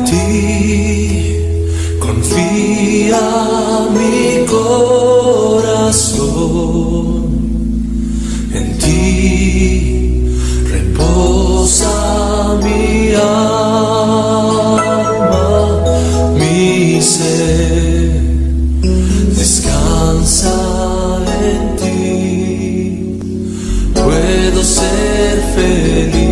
ti confía mi corazón, en ti reposa mi alma, mi ser descansa en ti, puedo ser feliz.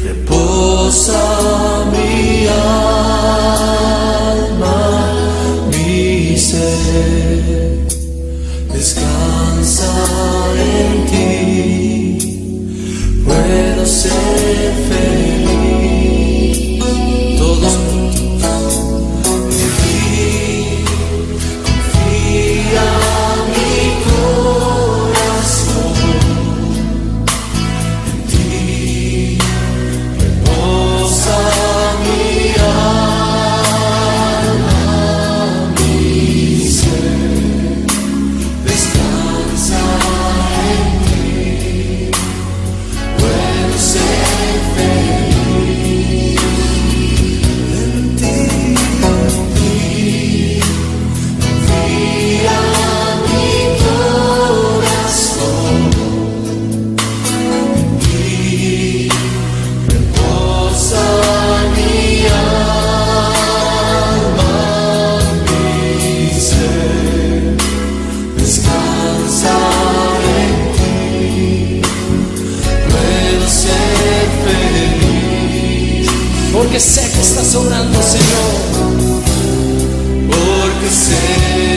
Reposa mi alma, mi ser descansa en ti, puedo ser feliz. Todos juntos. En ti confía mi corazón, en ti mi alma, mi ser descansa en ti, puedo ser feliz. En ti confía mi corazón, en ti reposa mi alma, mi ser descansa en ti, puedo ser feliz. Porque sé que estás obrando, Señor, porque sé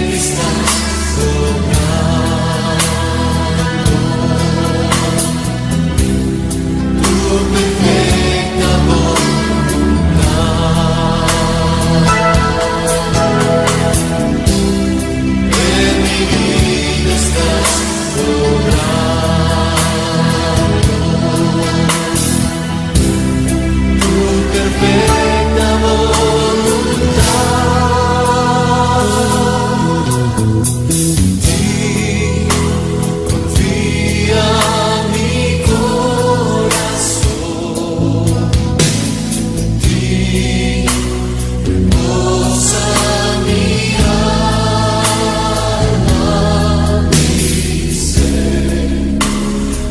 que estás obrando tu perfecta en mi vida estás obrando tu perfecta voluntad. En ti confía mi corazón, en ti reposa mi alma, mi ser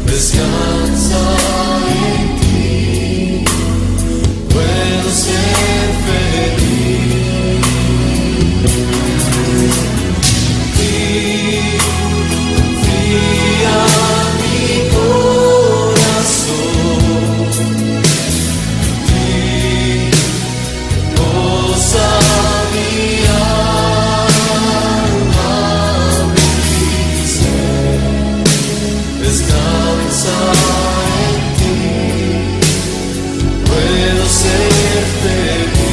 descansa en ti, puedo ser feliz. En ti confía mi corazón, en ti reposa mi alma, mi ser descansa en ti, puedo ser feliz.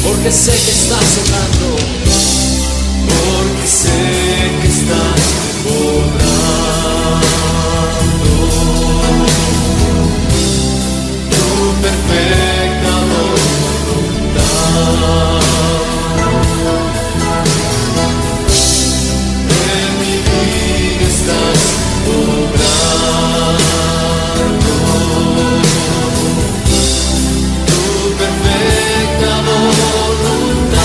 Porque sé que estás obrando, porque sé que estás obrando tu perfecta voluntad. En mi vida estás obrando tu perfecta voluntad.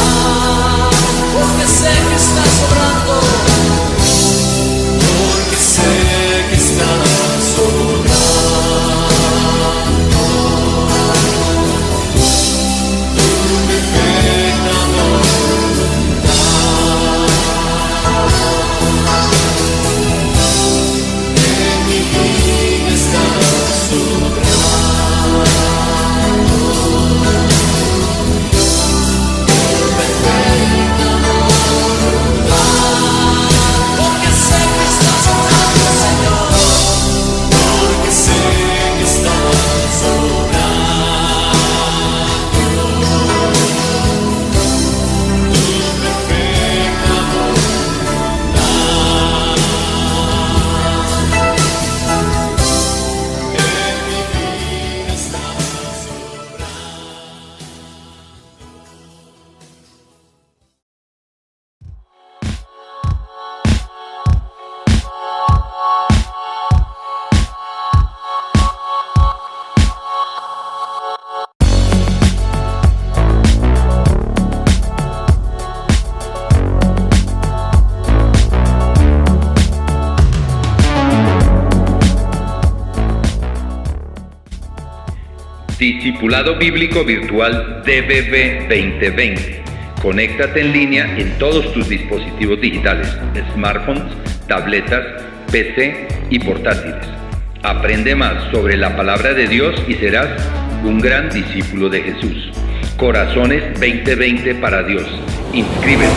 Discipulado Bíblico Virtual DBB 2020. Conéctate en línea en todos tus dispositivos digitales, smartphones, tabletas, PC y portátiles. Aprende más sobre la palabra de Dios y serás un gran discípulo de Jesús. Corazones 2020 para Dios. Inscríbete.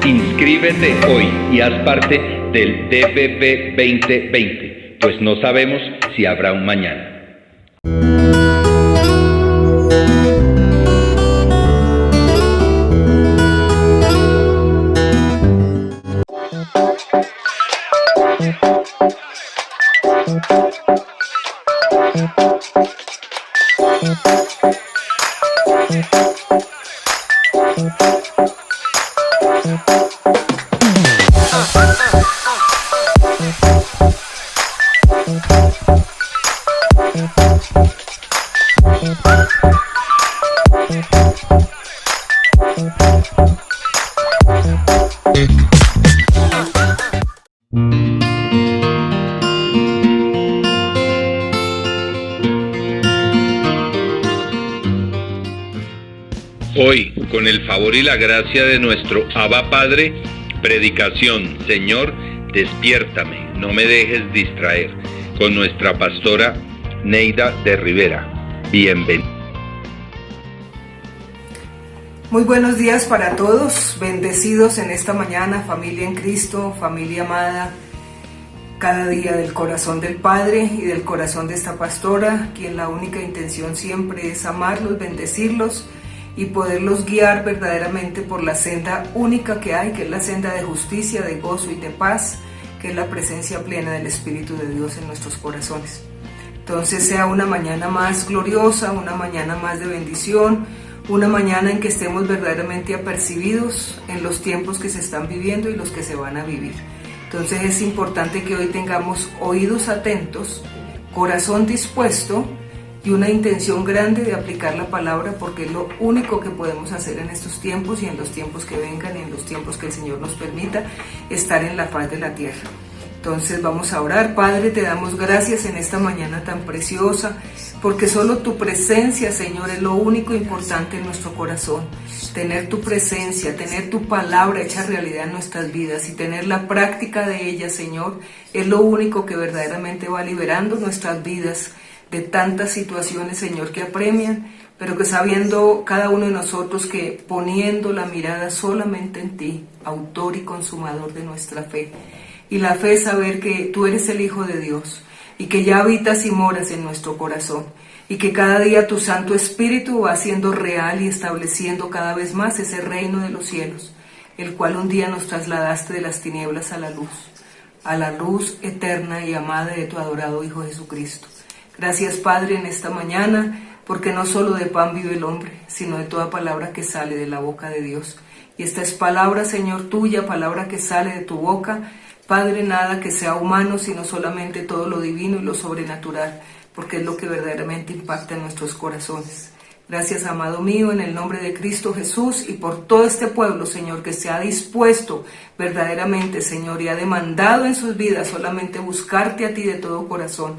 Inscríbete hoy y haz parte del DBB 2020, pues no sabemos si habrá un mañana. Hoy, con el favor y la gracia de nuestro Abba Padre, predicación, Señor, despiértame, no me dejes distraer, con nuestra pastora Neida de Rivera. Bienvenida. Muy buenos días para todos, bendecidos en esta mañana, familia en Cristo, familia amada, cada día del corazón del Padre y del corazón de esta pastora, quien la única intención siempre es amarlos, bendecirlos y poderlos guiar verdaderamente por la senda única que hay, que es la senda de justicia, de gozo y de paz, que es la presencia plena del Espíritu de Dios en nuestros corazones. Entonces sea una mañana más gloriosa, una mañana más de bendición, una mañana en que estemos verdaderamente apercibidos en los tiempos que se están viviendo y los que se van a vivir. Entonces es importante que hoy tengamos oídos atentos, corazón dispuesto y una intención grande de aplicar la palabra, porque es lo único que podemos hacer en estos tiempos y en los tiempos que vengan y en los tiempos que el Señor nos permita estar en la faz de la tierra. Entonces vamos a orar. Padre, te damos gracias en esta mañana tan preciosa, porque solo tu presencia, Señor, es lo único importante en nuestro corazón. Tener tu presencia, tener tu palabra hecha realidad en nuestras vidas y tener la práctica de ella, Señor, es lo único que verdaderamente va liberando nuestras vidas de tantas situaciones, Señor, que apremian, pero que sabiendo cada uno de nosotros que poniendo la mirada solamente en ti, autor y consumador de nuestra fe, y la fe es saber que tú eres el Hijo de Dios y que ya habitas y moras en nuestro corazón, y que cada día tu Santo Espíritu va haciendo real y estableciendo cada vez más ese reino de los cielos, el cual un día nos trasladaste de las tinieblas a la luz eterna y amada de tu adorado Hijo Jesucristo. Gracias, Padre, en esta mañana, porque no solo de pan vive el hombre, sino de toda palabra que sale de la boca de Dios. Y esta es palabra, Señor, tuya, palabra que sale de tu boca, Padre, nada que sea humano, sino solamente todo lo divino y lo sobrenatural, porque es lo que verdaderamente impacta en nuestros corazones. Gracias, amado mío, en el nombre de Cristo Jesús y por todo este pueblo, Señor, que se ha dispuesto verdaderamente, Señor, y ha demandado en sus vidas solamente buscarte a ti de todo corazón,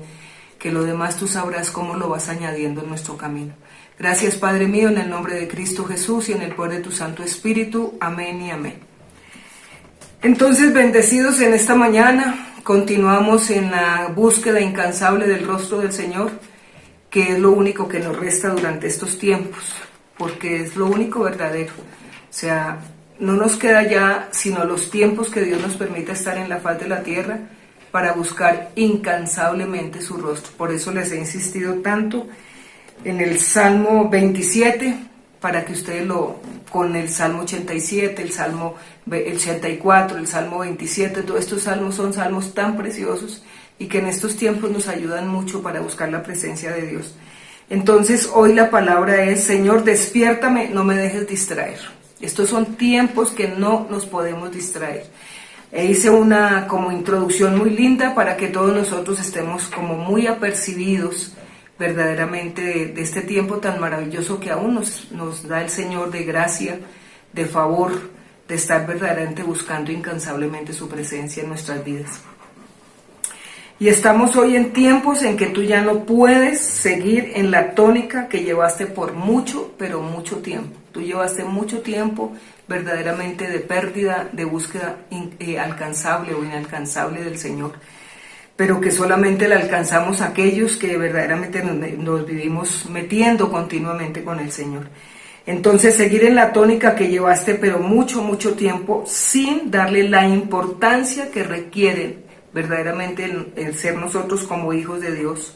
que lo demás tú sabrás cómo lo vas añadiendo en nuestro camino. Gracias, Padre mío, en el nombre de Cristo Jesús y en el poder de tu Santo Espíritu. Amén y amén. Entonces, bendecidos en esta mañana, continuamos en la búsqueda incansable del rostro del Señor, que es lo único que nos resta durante estos tiempos, porque es lo único verdadero. O sea, no nos queda ya sino los tiempos que Dios nos permita estar en la faz de la tierra para buscar incansablemente su rostro. Por eso les he insistido tanto en el Salmo 27, para que ustedes con el Salmo 87, el Salmo 84, el Salmo 27, todos estos salmos son salmos tan preciosos y que en estos tiempos nos ayudan mucho para buscar la presencia de Dios. Entonces hoy la palabra es: Señor, despiértame, no me dejes distraer. Estos son tiempos que no nos podemos distraer. Hice una como introducción muy linda para que todos nosotros estemos como muy apercibidos verdaderamente de este tiempo tan maravilloso que aún nos da el Señor de gracia, de favor, de estar verdaderamente buscando incansablemente su presencia en nuestras vidas. Y estamos hoy en tiempos en que tú ya no puedes seguir en la tónica que llevaste por mucho, pero mucho tiempo. Tú llevaste mucho tiempo verdaderamente de pérdida, de búsqueda alcanzable o inalcanzable del Señor, pero que solamente la alcanzamos aquellos que verdaderamente nos vivimos metiendo continuamente con el Señor. Entonces, seguir en la tónica que llevaste, pero mucho, mucho tiempo, sin darle la importancia que requieren verdaderamente el ser nosotros como hijos de Dios.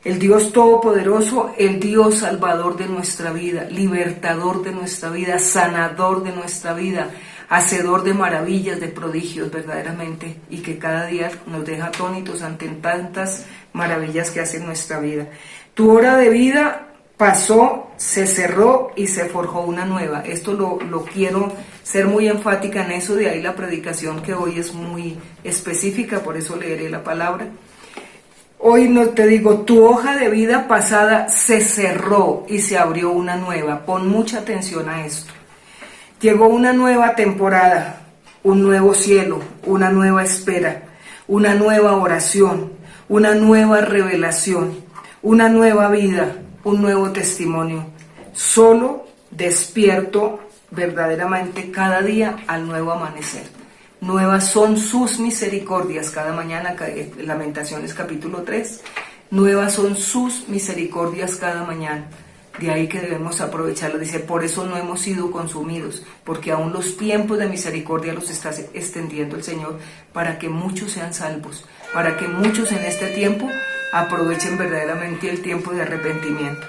El Dios Todopoderoso, el Dios Salvador de nuestra vida, libertador de nuestra vida, sanador de nuestra vida, hacedor de maravillas, de prodigios verdaderamente, y que cada día nos deja atónitos ante tantas maravillas que hace en nuestra vida. Tu hora de vida pasó, se cerró y se forjó una nueva. Esto lo quiero ser muy enfática en eso, de ahí la predicación que hoy es muy específica, por eso leeré la palabra. Hoy no te digo, tu hoja de vida pasada se cerró y se abrió una nueva. Pon mucha atención a esto. Llegó una nueva temporada, un nuevo cielo, una nueva espera, una nueva oración, una nueva revelación, una nueva vida, un nuevo testimonio. Solo despierto verdaderamente cada día al nuevo amanecer. Nuevas son sus misericordias cada mañana, Lamentaciones capítulo 3. Nuevas son sus misericordias cada mañana. De ahí que debemos aprovecharlo. Dice, por eso no hemos sido consumidos, porque aún los tiempos de misericordia los está extendiendo el Señor para que muchos sean salvos, para que muchos en este tiempo aprovechen verdaderamente el tiempo de arrepentimiento.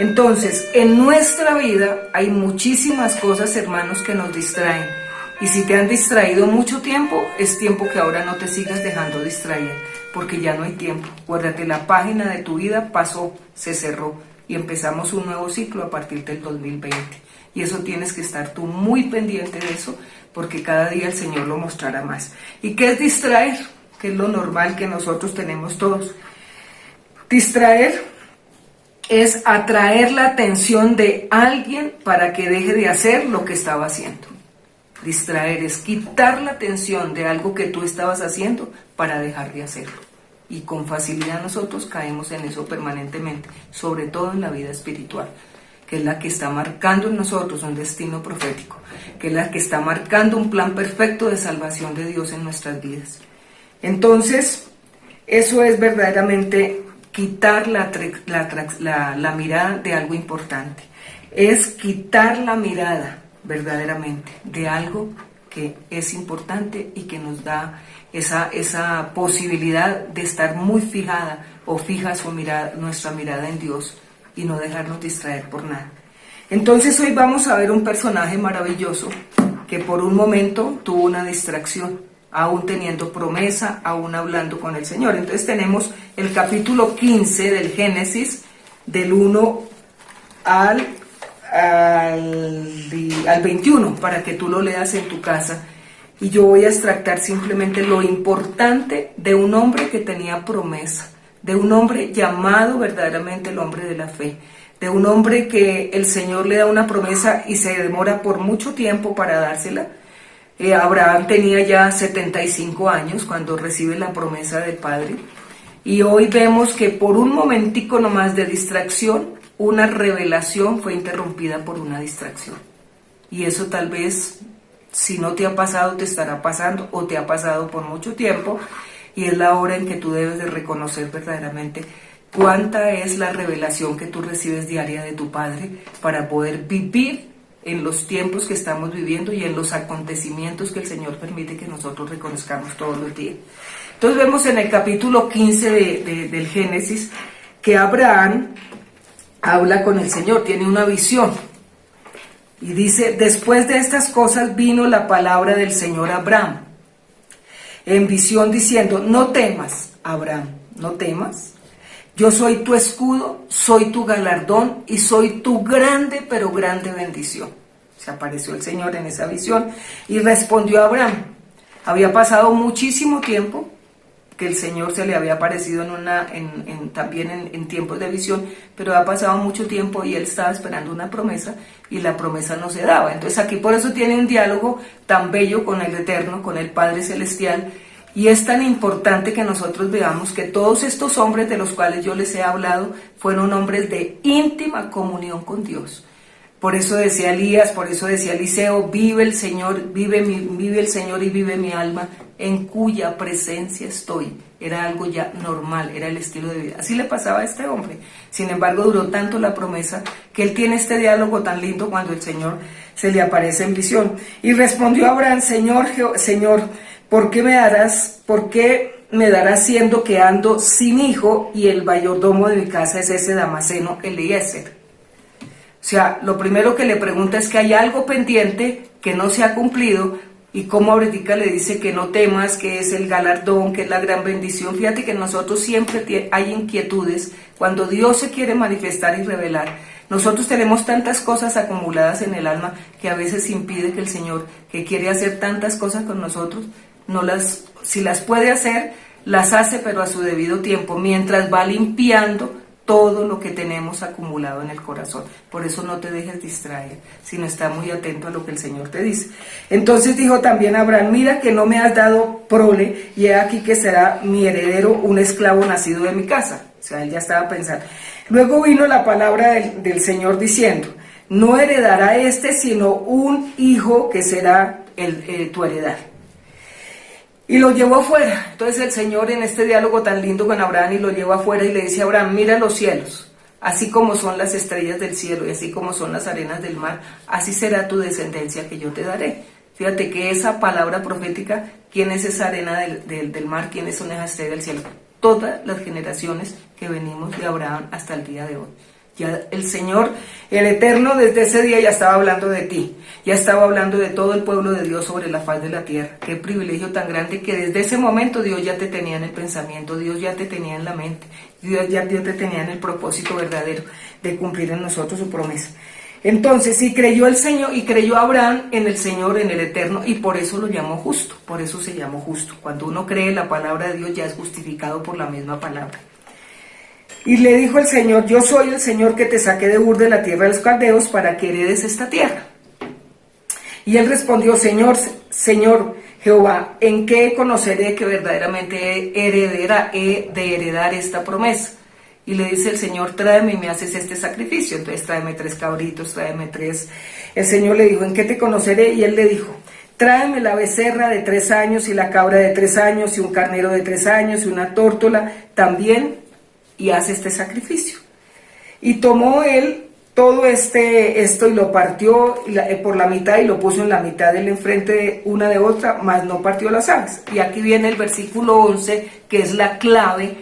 Entonces, en nuestra vida hay muchísimas cosas, hermanos, que nos distraen. Y si te han distraído mucho tiempo, es tiempo que ahora no te sigas dejando distraer, porque ya no hay tiempo. Acuérdate, la página de tu vida pasó, se cerró, y empezamos un nuevo ciclo a partir del 2020. Y eso tienes que estar tú muy pendiente de eso, porque cada día el Señor lo mostrará más. ¿Y qué es distraer? Que es lo normal que nosotros tenemos todos. Distraer es atraer la atención de alguien para que deje de hacer lo que estaba haciendo. Distraer es quitar la atención de algo que tú estabas haciendo para dejar de hacerlo. Y con facilidad nosotros caemos en eso permanentemente, sobre todo en la vida espiritual, que es la que está marcando en nosotros un destino profético, que es la que está marcando un plan perfecto de salvación de Dios en nuestras vidas. Entonces, eso es verdaderamente quitar la mirada de algo importante. Es quitar la mirada verdaderamente de algo que es importante y que nos da esa posibilidad de estar muy fijada o fija nuestra mirada en Dios y no dejarnos distraer por nada. Entonces hoy vamos a ver un personaje maravilloso que por un momento tuvo una distracción, aún teniendo promesa, aún hablando con el Señor. Entonces tenemos el capítulo 15 del Génesis, del 1 al 21, para que tú lo leas en tu casa. Y yo voy a extractar simplemente lo importante de un hombre que tenía promesa, de un hombre llamado verdaderamente el hombre de la fe, de un hombre que el Señor le da una promesa y se demora por mucho tiempo para dársela. Abraham tenía ya 75 años cuando recibe la promesa del Padre, y hoy vemos que por un momentico nomás de distracción, una revelación fue interrumpida por una distracción. Y eso tal vez, si no te ha pasado, te estará pasando o te ha pasado por mucho tiempo, y es la hora en que tú debes de reconocer verdaderamente cuánta es la revelación que tú recibes diaria de tu Padre para poder vivir en los tiempos que estamos viviendo y en los acontecimientos que el Señor permite que nosotros reconozcamos todos los días. Entonces vemos en el capítulo 15 del Génesis que Abraham habla con el Señor, tiene una visión. Y dice: después de estas cosas vino la palabra del Señor a Abraham en visión diciendo: no temas, Abraham, no temas. Yo soy tu escudo, soy tu galardón y soy tu grande, pero grande bendición. Se apareció el Señor en esa visión y respondió a Abraham. Había pasado muchísimo tiempo que el Señor se le había aparecido también en tiempos de visión, pero ha pasado mucho tiempo y él estaba esperando una promesa y la promesa no se daba. Entonces aquí por eso tiene un diálogo tan bello con el Eterno, con el Padre Celestial. Y es tan importante que nosotros veamos que todos estos hombres de los cuales yo les he hablado fueron hombres de íntima comunión con Dios. Por eso decía Elías, por eso decía Eliseo: vive el Señor, vive el Señor y vive mi alma, en cuya presencia estoy. Era algo ya normal, era el estilo de vida. Así le pasaba a este hombre. Sin embargo, duró tanto la promesa que él tiene este diálogo tan lindo cuando el Señor se le aparece en visión. Y respondió Abraham: Señor, ¿por qué me darás siendo que ando sin hijo y el mayordomo de mi casa es ese Damaseno Eliezer? O sea, lo primero que le pregunta es que hay algo pendiente que no se ha cumplido, y como ahorita le dice que no temas, que es el galardón, que es la gran bendición. Fíjate que nosotros siempre hay inquietudes cuando Dios se quiere manifestar y revelar. Nosotros tenemos tantas cosas acumuladas en el alma que a veces impide que el Señor, que quiere hacer tantas cosas con nosotros, si las puede hacer, las hace, pero a su debido tiempo, mientras va limpiando todo lo que tenemos acumulado en el corazón. Por eso no te dejes distraer, sino está muy atento a lo que el Señor te dice. Entonces dijo también Abraham: mira que no me has dado prole, y he aquí que será mi heredero un esclavo nacido de mi casa. O sea, él ya estaba pensando. Luego vino la palabra del Señor diciendo: no heredará sino un hijo que será tu heredad. Y lo llevó afuera. Entonces el Señor, en este diálogo tan lindo con Abraham, y lo lleva afuera y le dice a Abraham: mira los cielos, así como son las estrellas del cielo y así como son las arenas del mar, así será tu descendencia que yo te daré. Fíjate que esa palabra profética, ¿quién es esa arena del mar? ¿Quiénes son esas estrellas del cielo? Todas las generaciones que venimos de Abraham hasta el día de hoy. Ya el Señor, el Eterno, desde ese día ya estaba hablando de ti, ya estaba hablando de todo el pueblo de Dios sobre la faz de la tierra. Qué privilegio tan grande que desde ese momento Dios ya te tenía en el pensamiento, Dios ya te tenía en la mente, Dios te tenía en el propósito verdadero de cumplir en nosotros su promesa. Entonces, y creyó el Señor, y creyó Abraham en el Señor, en el Eterno, y por eso lo llamó justo, por eso se llamó justo. Cuando uno cree en la palabra de Dios, ya es justificado por la misma palabra. Y le dijo el Señor: yo soy el Señor que te saqué de Ur, de la tierra de los caldeos, para que heredes esta tierra. Y él respondió: Señor Jehová, ¿en qué conoceré que verdaderamente he de heredar esta promesa? Y le dice el Señor: tráeme y me haces este sacrificio. Entonces tráeme 3 cabritos, tráeme 3. El Señor le dijo: ¿en qué te conoceré? Y él le dijo: tráeme la becerra de 3 años y la cabra de 3 años y un carnero de 3 años y una tórtola también y hace este sacrificio. Y tomó él todo esto y lo partió por la mitad y lo puso en la mitad del enfrente de una de otra, mas no partió las aves. Y aquí viene el versículo 11, que es la clave.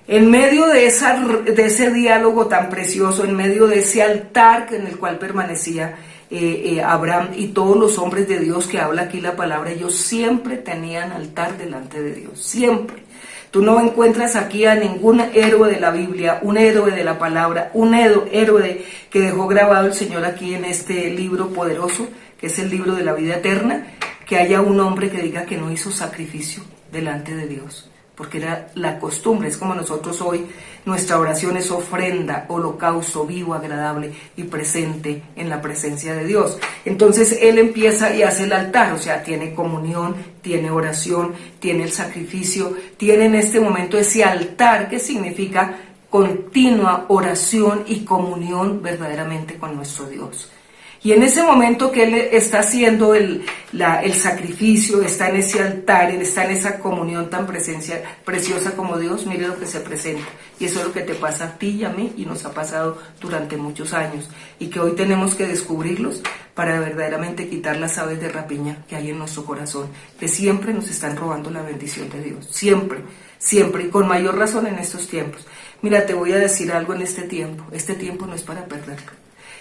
En medio de ese diálogo tan precioso, en medio de ese altar en el cual permanecía Abraham y todos los hombres de Dios que habla aquí la palabra, ellos siempre tenían altar delante de Dios, siempre. Tú no encuentras aquí a ningún héroe de la Biblia, un héroe de la palabra, un héroe que dejó grabado el Señor aquí en este libro poderoso, que es el libro de la vida eterna, que haya un hombre que diga que no hizo sacrificio delante de Dios, porque era la costumbre. Es como nosotros hoy, nuestra oración es ofrenda, holocausto vivo, agradable y presente en la presencia de Dios. Entonces él empieza y hace el altar, o sea, tiene comunión, tiene oración, tiene el sacrificio, tiene en este momento ese altar que significa continua oración y comunión verdaderamente con nuestro Dios. Y en ese momento que él está haciendo el sacrificio, está en ese altar, él está en esa comunión tan preciosa como Dios, mire lo que se presenta. Y eso es lo que te pasa a ti y a mí, y nos ha pasado durante muchos años. Y que hoy tenemos que descubrirlos para verdaderamente quitar las aves de rapiña que hay en nuestro corazón, que siempre nos están robando la bendición de Dios. Siempre, siempre, y con mayor razón en estos tiempos. Mira, te voy a decir algo en este tiempo no es para perderlo.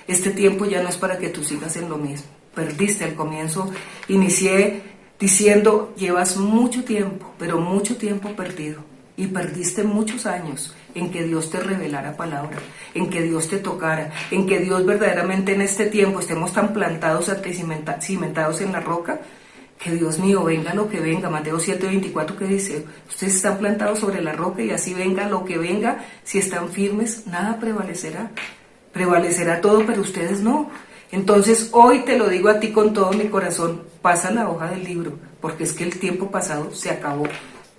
Este tiempo ya no es para que tú sigas en lo mismo. Perdiste al comienzo, inicié diciendo, llevas mucho tiempo, pero mucho tiempo perdido. Y perdiste muchos años en que Dios te revelara palabra, en que Dios te tocara, en que Dios verdaderamente en este tiempo estemos tan plantados, cimentados en la roca, que Dios mío, venga lo que venga. Mateo 7:24 que dice, ustedes están plantados sobre la roca y así venga lo que venga, si están firmes, nada prevalecerá. Prevalecerá todo, pero ustedes no. Entonces hoy te lo digo a ti con todo mi corazón, pasa la hoja del libro, porque es que el tiempo pasado se acabó.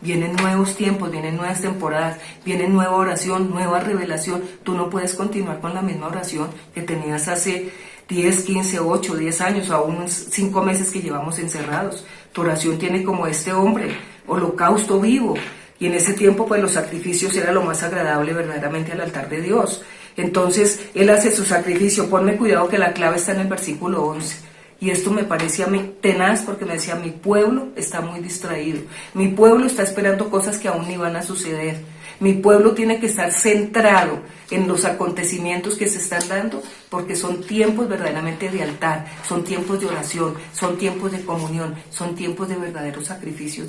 Vienen nuevos tiempos, vienen nuevas temporadas, viene nueva oración, nueva revelación. Tú no puedes continuar con la misma oración que tenías hace 10, 15, 8, 10 años, aún 5 meses que llevamos encerrados. Tu oración tiene como este hombre, holocausto vivo. Y en ese tiempo pues los sacrificios era lo más agradable verdaderamente al altar de Dios. Entonces él hace su sacrificio. Ponme cuidado que la clave está en el versículo 11. Y esto me parecía a mí tenaz, porque me decía, mi pueblo está muy distraído. Mi pueblo está esperando cosas que aún ni van a suceder. Mi pueblo tiene que estar centrado en los acontecimientos que se están dando, porque son tiempos verdaderamente de altar, son tiempos de oración, son tiempos de comunión, son tiempos de verdaderos sacrificios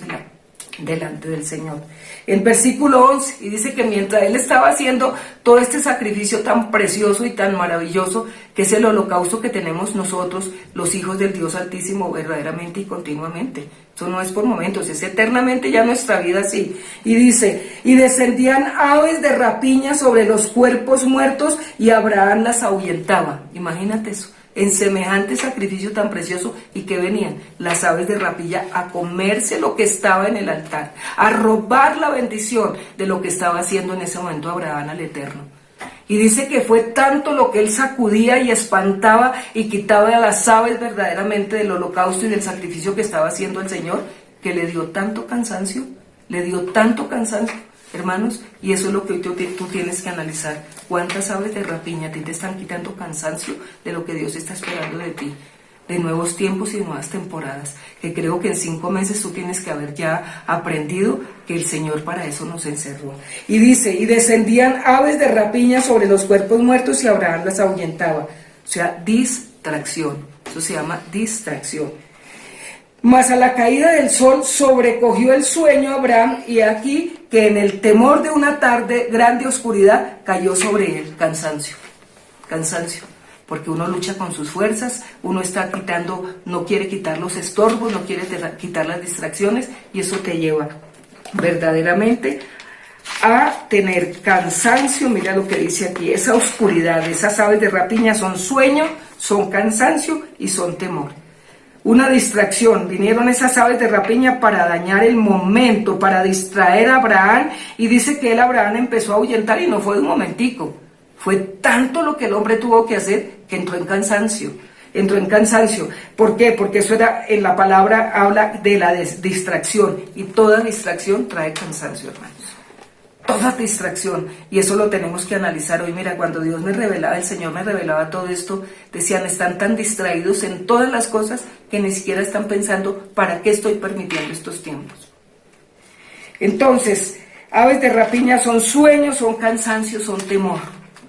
delante del Señor. El versículo 11, y dice que mientras él estaba haciendo todo este sacrificio tan precioso y tan maravilloso, que es el holocausto que tenemos nosotros, los hijos del Dios Altísimo, verdaderamente y continuamente. Eso no es por momentos, es eternamente ya nuestra vida así. Y dice, y descendían aves de rapiña sobre los cuerpos muertos, y Abraham las ahuyentaba. Imagínate eso. En semejante sacrificio tan precioso, y que venían las aves de rapiña a comerse lo que estaba en el altar, a robar la bendición de lo que estaba haciendo en ese momento Abraham al Eterno. Y dice que fue tanto lo que él sacudía y espantaba y quitaba a las aves verdaderamente del holocausto y del sacrificio que estaba haciendo el Señor, que le dio tanto cansancio, hermanos, y eso es lo que hoy tú tienes que analizar. ¿Cuántas aves de rapiña a ti te están quitando cansancio de lo que Dios está esperando de ti? De nuevos tiempos y nuevas temporadas, que creo que en 5 meses tú tienes que haber ya aprendido que el Señor para eso nos encerró. Y dice, y descendían aves de rapiña sobre los cuerpos muertos, y Abraham las ahuyentaba. O sea, distracción, eso se llama distracción. Mas a la caída del sol sobrecogió el sueño a Abraham, y aquí que en el temor de una tarde grande oscuridad cayó sobre él cansancio, porque uno lucha con sus fuerzas, uno está no quiere quitar los estorbos, no quiere quitar las distracciones, y eso te lleva verdaderamente a tener cansancio. Mira lo que dice aquí, esa oscuridad, esas aves de rapiña son sueño, son cansancio y son temor. Una distracción, vinieron esas aves de rapiña para dañar el momento, para distraer a Abraham, y dice que Abraham empezó a ahuyentar, y no fue de un momentico, fue tanto lo que el hombre tuvo que hacer que entró en cansancio. ¿Por qué? Porque eso era, en la palabra habla de la distracción, y toda distracción trae cansancio, hermanos. toda distracción, y eso lo tenemos que analizar hoy. Mira, cuando Dios me revelaba, el Señor me revelaba todo esto, decían, están tan distraídos en todas las cosas que ni siquiera están pensando, ¿para qué estoy permitiendo estos tiempos? Entonces, aves de rapiña son sueños, son cansancio, son temor.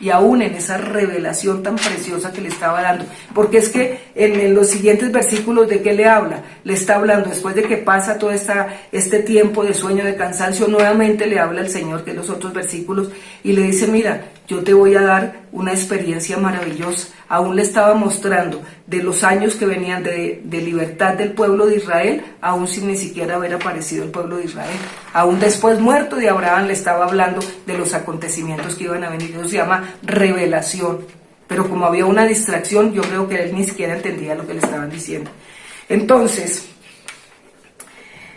Y aún en esa revelación tan preciosa que le estaba dando, porque es que en los siguientes versículos, ¿de qué le habla? Le está hablando, después de que pasa todo este tiempo de sueño, de cansancio, nuevamente le habla al Señor, que en los otros versículos, y le dice, mira, yo te voy a dar una experiencia maravillosa. Aún le estaba mostrando de los años que venían de libertad del pueblo de Israel, aún sin ni siquiera haber aparecido el pueblo de Israel. Aún después muerto de Abraham le estaba hablando de los acontecimientos que iban a venir. Eso se llama revelación. Pero como había una distracción, yo creo que él ni siquiera entendía lo que le estaban diciendo. Entonces,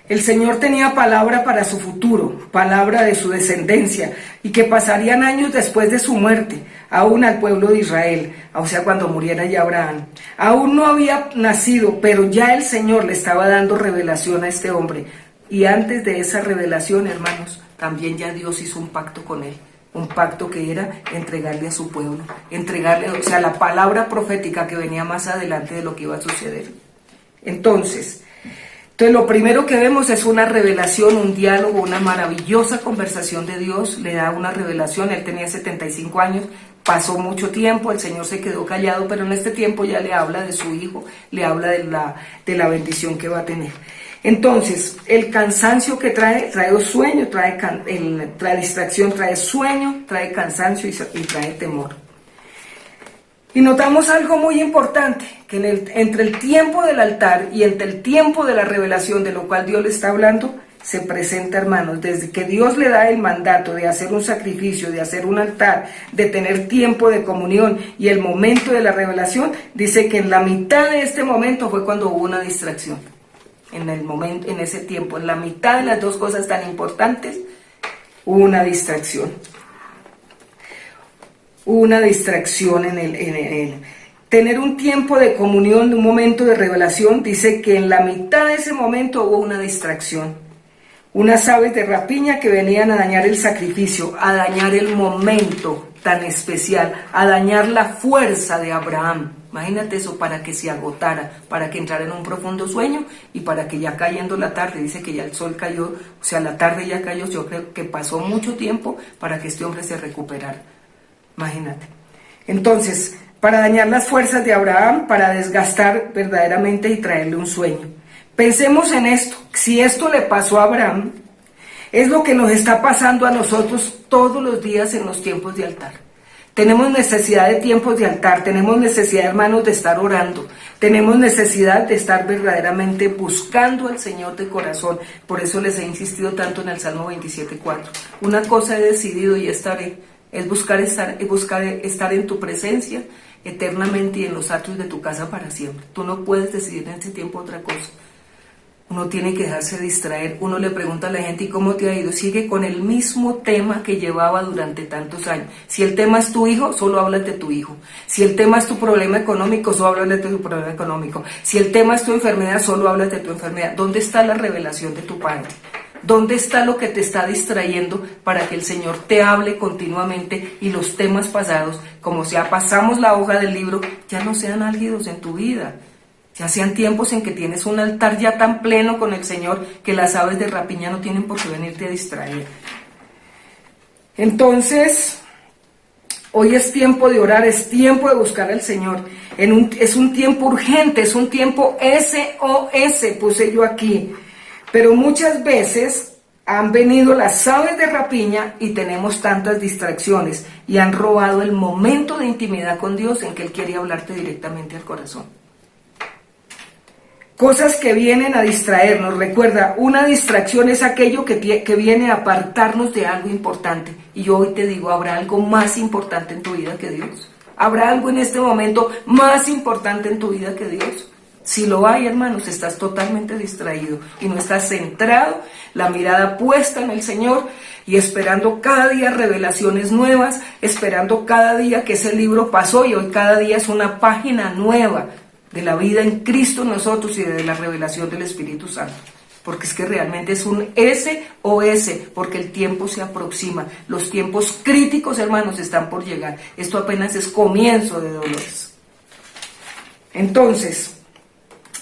el Señor tenía palabra para su futuro, palabra de su descendencia, y que pasarían años después de su muerte, aún al pueblo de Israel, o sea, cuando muriera ya Abraham. Aún no había nacido, pero ya el Señor le estaba dando revelación a este hombre. Y antes de esa revelación, hermanos, también ya Dios hizo un pacto con él. Un pacto que era entregarle a su pueblo, entregarle, o sea, la palabra profética que venía más adelante de lo que iba a suceder. Entonces lo primero que vemos es una revelación, un diálogo, una maravillosa conversación de Dios. Le da una revelación. Él tenía 75 años, pasó mucho tiempo, el Señor se quedó callado, pero en este tiempo ya le habla de su hijo, le habla de la bendición que va a tener. Entonces, el cansancio que trae sueño, trae distracción, trae sueño, trae cansancio y trae temor. Y notamos algo muy importante, que entre el tiempo del altar y entre el tiempo de la revelación de lo cual Dios le está hablando, se presenta, hermanos, desde que Dios le da el mandato de hacer un sacrificio, de hacer un altar, de tener tiempo de comunión y el momento de la revelación, dice que en la mitad de este momento fue cuando hubo una distracción. En ese tiempo, en la mitad de las dos cosas tan importantes, hubo una distracción. Una distracción en el tener un tiempo de comunión, de un momento de revelación. Dice que en la mitad de ese momento hubo una distracción. Unas aves de rapiña que venían a dañar el sacrificio, a dañar el momento tan especial, a dañar la fuerza de Abraham. Imagínate eso, para que se agotara, para que entrara en un profundo sueño y para que ya cayendo la tarde, dice que ya el sol cayó, o sea, la tarde ya cayó. Yo creo que pasó mucho tiempo para que este hombre se recuperara. Imagínate. Entonces, para dañar las fuerzas de Abraham, para desgastar verdaderamente y traerle un sueño. Pensemos en esto. Si esto le pasó a Abraham, es lo que nos está pasando a nosotros todos los días en los tiempos de altar. Tenemos necesidad de tiempos de altar, tenemos necesidad, hermanos, de estar orando, tenemos necesidad de estar verdaderamente buscando al Señor de corazón. Por eso les he insistido tanto en el Salmo 27:4. Una cosa he decidido y estaré. Es buscar estar en tu presencia eternamente y en los atrios de tu casa para siempre. Tú no puedes decidir en este tiempo otra cosa. Uno tiene que dejarse distraer. Uno le pregunta a la gente, ¿y cómo te ha ido? Sigue con el mismo tema que llevaba durante tantos años. Si el tema es tu hijo, solo hablas de tu hijo. Si el tema es tu problema económico, solo hablas de tu problema económico. Si el tema es tu enfermedad, solo hablas de tu enfermedad. ¿Dónde está la revelación de tu Padre? ¿Dónde está lo que te está distrayendo para que el Señor te hable continuamente y los temas pasados, como sea pasamos la hoja del libro, ya no sean álgidos en tu vida? Ya sean tiempos en que tienes un altar ya tan pleno con el Señor que las aves de rapiña no tienen por qué venirte a distraer. Entonces, hoy es tiempo de orar, es tiempo de buscar al Señor. Es un tiempo urgente, es un tiempo SOS, puse yo aquí. Pero muchas veces han venido las aves de rapiña y tenemos tantas distracciones y han robado el momento de intimidad con Dios en que Él quiere hablarte directamente al corazón. Cosas que vienen a distraernos. Recuerda, una distracción es aquello que viene a apartarnos de algo importante. Y yo hoy te digo, ¿habrá algo más importante en tu vida que Dios? ¿Habrá algo en este momento más importante en tu vida que Dios? Si lo hay, hermanos, estás totalmente distraído y no estás centrado, la mirada puesta en el Señor y esperando cada día revelaciones nuevas, esperando cada día que ese libro pasó y hoy cada día es una página nueva de la vida en Cristo en nosotros y de la revelación del Espíritu Santo. porque es que realmente es un SOS, porque el tiempo se aproxima, los tiempos críticos, hermanos, están por llegar. Esto apenas es comienzo de dolores. Entonces,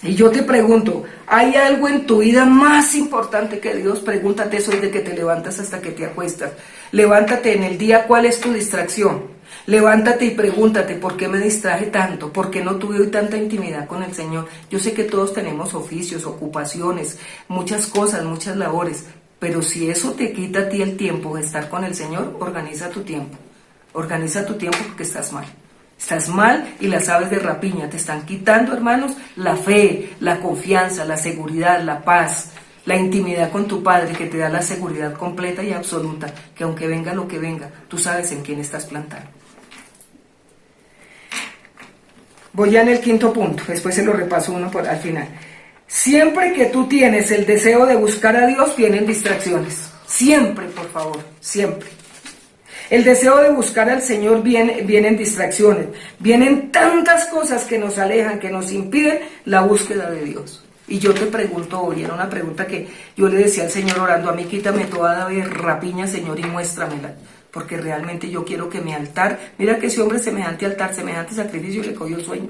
y yo te pregunto, ¿hay algo en tu vida más importante que Dios? Pregúntate eso desde que te levantas hasta que te acuestas. Levántate en el día, ¿cuál es tu distracción? Levántate y pregúntate, ¿por qué me distraje tanto? ¿Por qué no tuve hoy tanta intimidad con el Señor? Yo sé que todos tenemos oficios, ocupaciones, muchas cosas, muchas labores, pero si eso te quita a ti el tiempo de estar con el Señor, organiza tu tiempo. Organiza tu tiempo porque estás mal. Estás mal y las aves de rapiña te están quitando, hermanos, la fe, la confianza, la seguridad, la paz, la intimidad con tu Padre, que te da la seguridad completa y absoluta, que aunque venga lo que venga, tú sabes en quién estás plantado. Voy ya en el quinto punto, después se lo repaso uno al final. Siempre que tú tienes el deseo de buscar a Dios, vienen distracciones. Siempre, por favor, siempre. El deseo de buscar al Señor vienen distracciones. Vienen tantas cosas que nos alejan, que nos impiden la búsqueda de Dios. Y yo te pregunto hoy, era una pregunta que yo le decía al Señor orando, a mí quítame toda ave de rapiña, Señor, y muéstramela. Porque realmente yo quiero que mi altar, mira que ese hombre semejante altar, semejante sacrificio, le cogió sueño.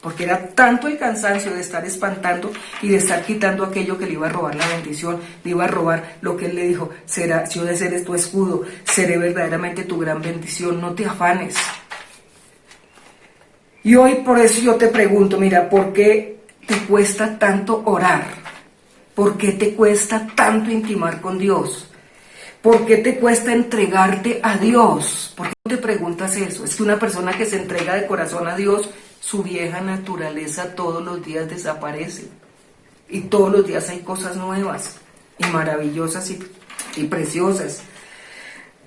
Porque era tanto el cansancio de estar espantando y de estar quitando aquello que le iba a robar la bendición, le iba a robar lo que él le dijo, yo de ser tu escudo, seré verdaderamente tu gran bendición, no te afanes. Y hoy por eso yo te pregunto, mira, ¿por qué te cuesta tanto orar? ¿Por qué te cuesta tanto intimar con Dios? ¿Por qué te cuesta entregarte a Dios? ¿Por qué no te preguntas eso? Es que una persona que se entrega de corazón a Dios, su vieja naturaleza todos los días desaparece. Y todos los días hay cosas nuevas y maravillosas y preciosas.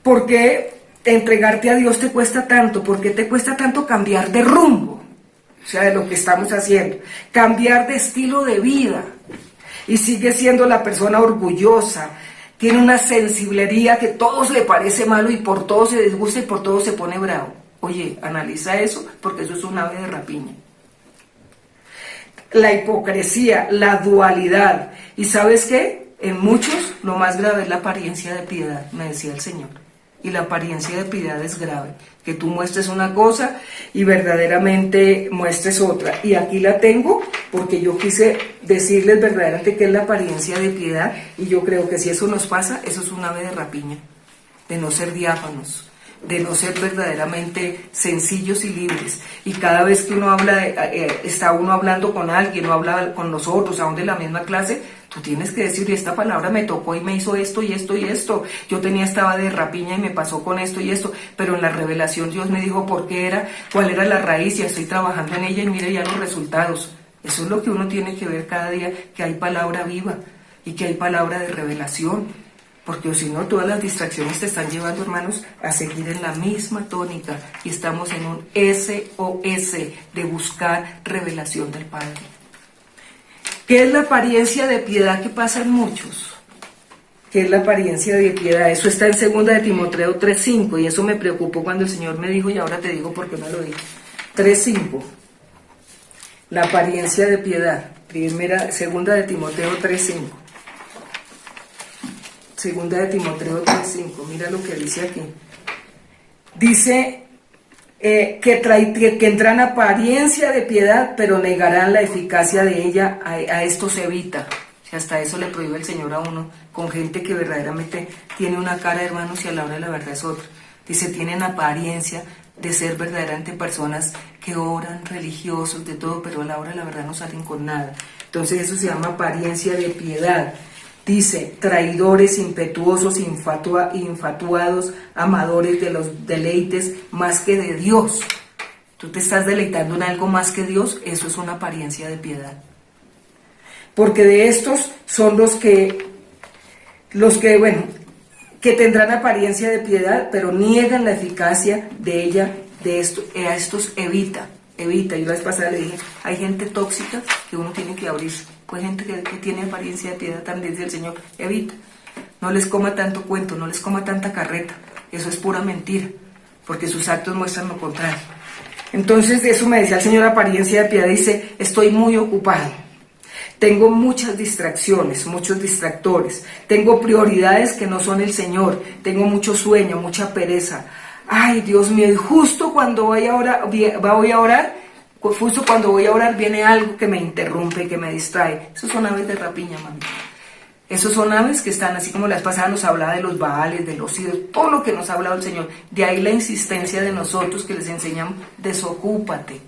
¿Por qué entregarte a Dios te cuesta tanto? ¿Por qué te cuesta tanto cambiar de rumbo? O sea, de lo que estamos haciendo. Cambiar de estilo de vida. Y sigue siendo la persona orgullosa. Tiene una sensiblería que todo le parece malo y por todo se disgusta y por todo se pone bravo. Oye, analiza eso porque eso es un ave de rapiña. La hipocresía, la dualidad. ¿Y sabes qué? En muchos lo más grave es la apariencia de piedad, me decía el Señor. Y la apariencia de piedad es grave. Que tú muestres una cosa y verdaderamente muestres otra. Y aquí la tengo porque yo quise decirles verdaderamente qué es la apariencia de piedad. Y yo creo que si eso nos pasa, eso es un ave de rapiña. De no ser diáfanos, de no ser verdaderamente sencillos y libres. Y cada vez que uno habla, está uno hablando con alguien o habla con nosotros, aún de la misma clase, tú tienes que decir, esta palabra me tocó y me hizo esto y esto y esto. Yo tenía esta ave de rapiña y me pasó con esto y esto, pero en la revelación Dios me dijo por qué era, cuál era la raíz y estoy trabajando en ella y mire ya los resultados. Eso es lo que uno tiene que ver cada día, que hay palabra viva y que hay palabra de revelación. Porque si no, todas las distracciones te están llevando, hermanos, a seguir en la misma tónica. Y estamos en un SOS de buscar revelación del Padre. ¿Qué es la apariencia de piedad que pasa en muchos? ¿Qué es la apariencia de piedad? Eso está en 2 de Timoteo 3:5 y eso me preocupó cuando el Señor me dijo, y ahora te digo por qué me lo dijo. 3:5. La apariencia de piedad. 2 de Timoteo 3:5. 2 de Timoteo 3:5, mira lo que dice aquí. Dice que tendrán apariencia de piedad, pero negarán la eficacia de ella, a esto se evita. O sea, hasta eso le prohíbe el Señor a uno, con gente que verdaderamente tiene una cara, hermanos, y a la hora de la verdad es otra. Dice, tienen apariencia de ser verdaderamente personas que oran, religiosos, de todo, pero a la hora de la verdad no salen con nada. Entonces eso se llama apariencia de piedad. Dice, traidores, impetuosos, infatuados, amadores de los deleites más que de Dios. Tú te estás deleitando en algo más que Dios, eso es una apariencia de piedad. Porque de estos son los que tendrán apariencia de piedad, pero niegan la eficacia de ella, de esto, a estos evita. Yo la vez pasada le dije, hay gente tóxica que uno tiene que abrirse. Pues gente que tiene apariencia de piedad, también dice el Señor, evita. No les coma tanto cuento, no les coma tanta carreta. Eso es pura mentira, porque sus actos muestran lo contrario. Entonces, de eso me decía el Señor, apariencia de piedad, dice, estoy muy ocupado. Tengo muchas distracciones, muchos distractores. Tengo prioridades que no son el Señor. Tengo mucho sueño, mucha pereza. Ay, Dios mío, y justo cuando voy a orar, justo cuando voy a orar viene algo que me interrumpe, que me distrae. Esos son aves de rapiña, mami. Esos son aves que están, así como la vez pasada nos hablaba de los baales, de los ídolos, todo lo que nos ha hablado el Señor. De ahí la insistencia de nosotros que les enseñamos, desocúpate,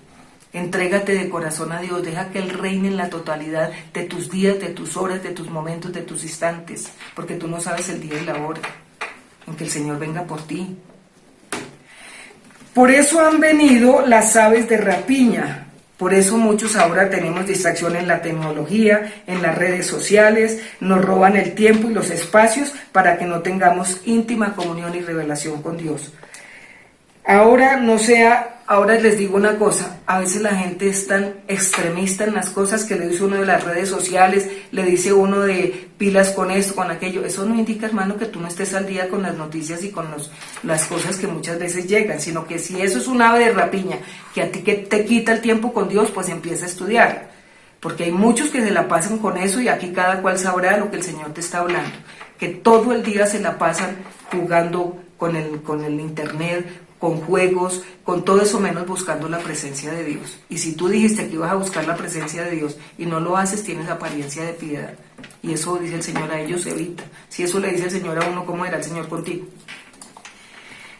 entrégate de corazón a Dios, deja que Él reine en la totalidad de tus días, de tus horas, de tus momentos, de tus instantes, porque tú no sabes el día y la hora en que el Señor venga por ti. Por eso han venido las aves de rapiña. Por eso muchos ahora tenemos distracción en la tecnología, en las redes sociales, nos roban el tiempo y los espacios para que no tengamos íntima comunión y revelación con Dios. Ahora les digo una cosa, a veces la gente es tan extremista en las cosas que le dice uno de las redes sociales, le dice uno de pilas con esto, con aquello. Eso no indica, hermano, que tú no estés al día con las noticias y con las cosas que muchas veces llegan, sino que si eso es un ave de rapiña que a ti que te quita el tiempo con Dios, pues empieza a estudiar. Porque hay muchos que se la pasan con eso y aquí cada cual sabrá lo que el Señor te está hablando. Que todo el día se la pasan jugando con el internet, con juegos, con todo eso menos buscando la presencia de Dios. Y si tú dijiste que ibas a buscar la presencia de Dios y no lo haces, tienes apariencia de piedad. Y eso dice el Señor a ellos, evita. Si eso le dice el Señor a uno, ¿cómo era el Señor contigo?